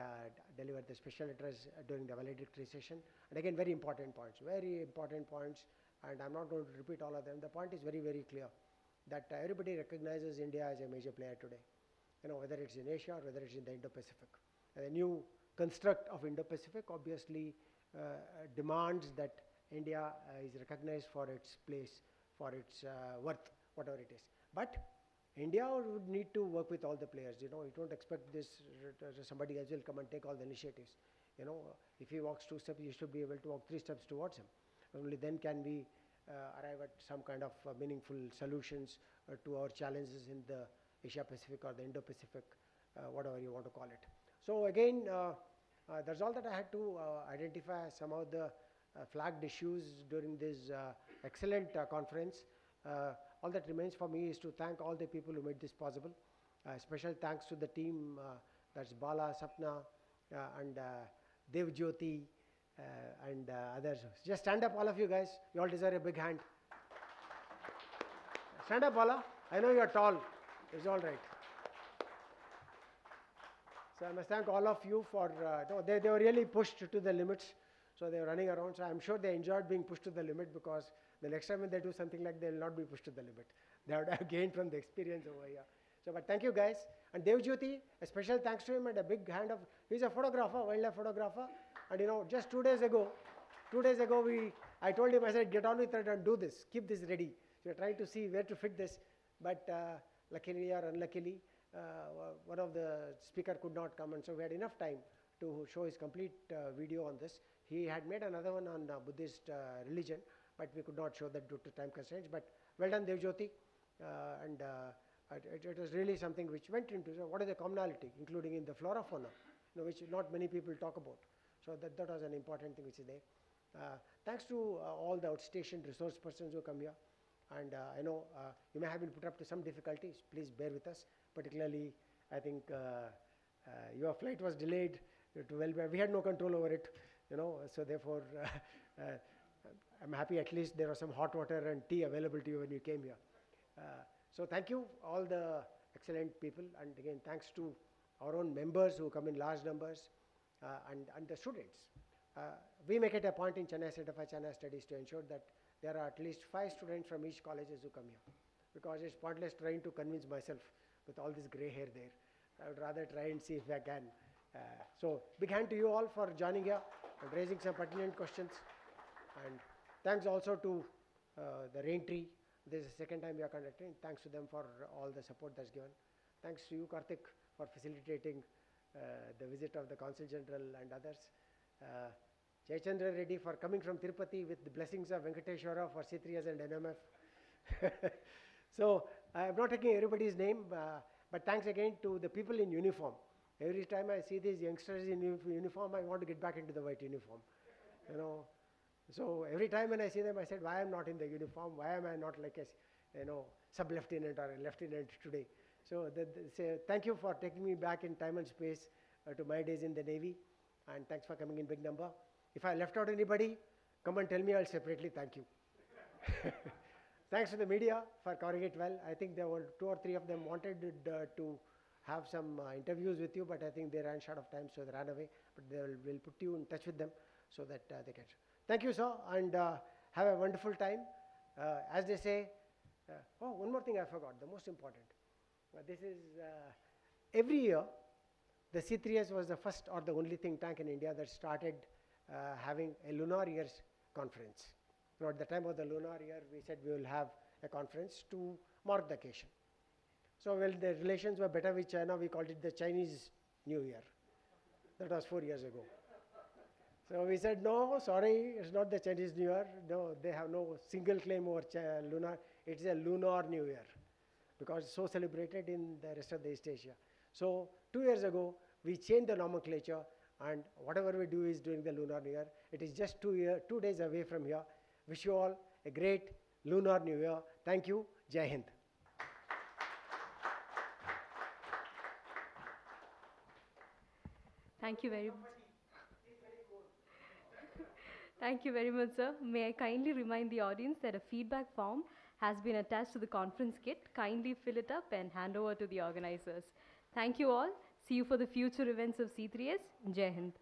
deliver the special address during the valedictory session. And again, very important points, and I'm not going to repeat all of them. The point is very, very clear that everybody recognizes India as a major player today, you know, whether it's in Asia or whether it's in the Indo-Pacific. The new construct of Indo-Pacific obviously demands that India is recognized for its place, for its worth, whatever it is. But India would need to work with all the players. You know, you don't expect this, somebody else will come and take all the initiatives. You know, if he walks 2 steps, you should be able to walk 3 steps towards him. Only then can we arrive at some kind of meaningful solutions to our challenges in the Asia-Pacific or the Indo-Pacific, whatever you want to call it. So again, that's all that I had to identify some of the flagged issues during this excellent conference. All that remains for me is to thank all the people who made this possible. Special thanks to the team, that's Bala, Sapna, and Dev Jyoti, and others. Just stand up, all of you guys. You all deserve a big hand. Stand up, Bala. I know you're tall. It's all right. So I must thank all of you for, no, they were really pushed to the limits. So they were running around. So I'm sure they enjoyed being pushed to the limit because The next time when they do something like, they will not be pushed to the limit. They would have gained from the experience over here. So, but thank you guys. And Devjyoti, a special thanks to him and a big hand of, he's a photographer, wildlife photographer. And you know, just 2 days ago, I told him, I said, get on with it and do this, keep this ready. So we're trying to see where to fit this, but luckily or unluckily, one of the speaker could not come, and so we had enough time to show his complete video on this. He had made another one on Buddhist religion, but we could not show that due to time constraints. But well done, Devjyoti, and it was really something which went into what is the commonality, including in the flora fauna, you know, which not many people talk about. So that was an important thing which is there. Thanks to all the outstation resource persons who come here. And I know you may have been put up to some difficulties. Please bear with us. Particularly, I think your flight was delayed to we had no control over it, you know. So therefore, I'm happy at least there was some hot water and tea available to you when you came here. So thank you, all the excellent people. And again, thanks to our own members who come in large numbers and the students. We make it a point in Chennai Center for China Studies to ensure that there are at least 5 students from each colleges who come here, because it's pointless trying to convince myself with all this gray hair there. I would rather try and see if I can. So big hand to you all for joining here and raising some pertinent questions. And thanks also to the Raintree. This is the second time we are conducting. Thanks to them for all the support that's given. Thanks to you, Karthik, for facilitating the visit of the Consul General and others. Jayachandra Reddy for coming from Tirupati with the blessings of Venkateshwara for C3S-NMF. So I'm not taking everybody's name, but thanks again to the people in uniform. Every time I see these youngsters in uniform, I want to get back into the white uniform. You know, so every time when I see them, I said, why am I not in the uniform? Why am I not like a, you know, sub-lieutenant or a lieutenant today? So thank you for taking me back in time and space to my days in the Navy, and thanks for coming in big number. If I left out anybody, come and tell me, I'll separately thank you. Thanks to the media for covering it well. I think there were 2 or 3 of them wanted to have some interviews with you, but I think they ran short of time, so they ran away. But we'll put you in touch with them so that they can. Thank you, sir, and have a wonderful time. As they say, oh, one more thing I forgot, the most important. This is, every year, the C3S was the first or the only think tank in India that started having a lunar year's conference. You know, at the time of the lunar year, we said we will have a conference to mark the occasion. So, well, the relations were better with China. We called it the Chinese New Year. That was 4 years ago. So we said, no, sorry, it's not the Chinese New Year. No, they have no single claim over lunar. It's a lunar New Year, because it's so celebrated in the rest of the East Asia. So 2 years ago, we changed the nomenclature, and whatever we do is during the lunar New Year. It is just 2 days away from here. Wish you all a great lunar New Year. Thank you. Jai Hind. Thank you very much. Thank you very much, sir. May I kindly remind the audience that a feedback form has been attached to the conference kit. Kindly fill it up and hand over to the organizers. Thank you all. See you for the future events of C3S. Jai Hind.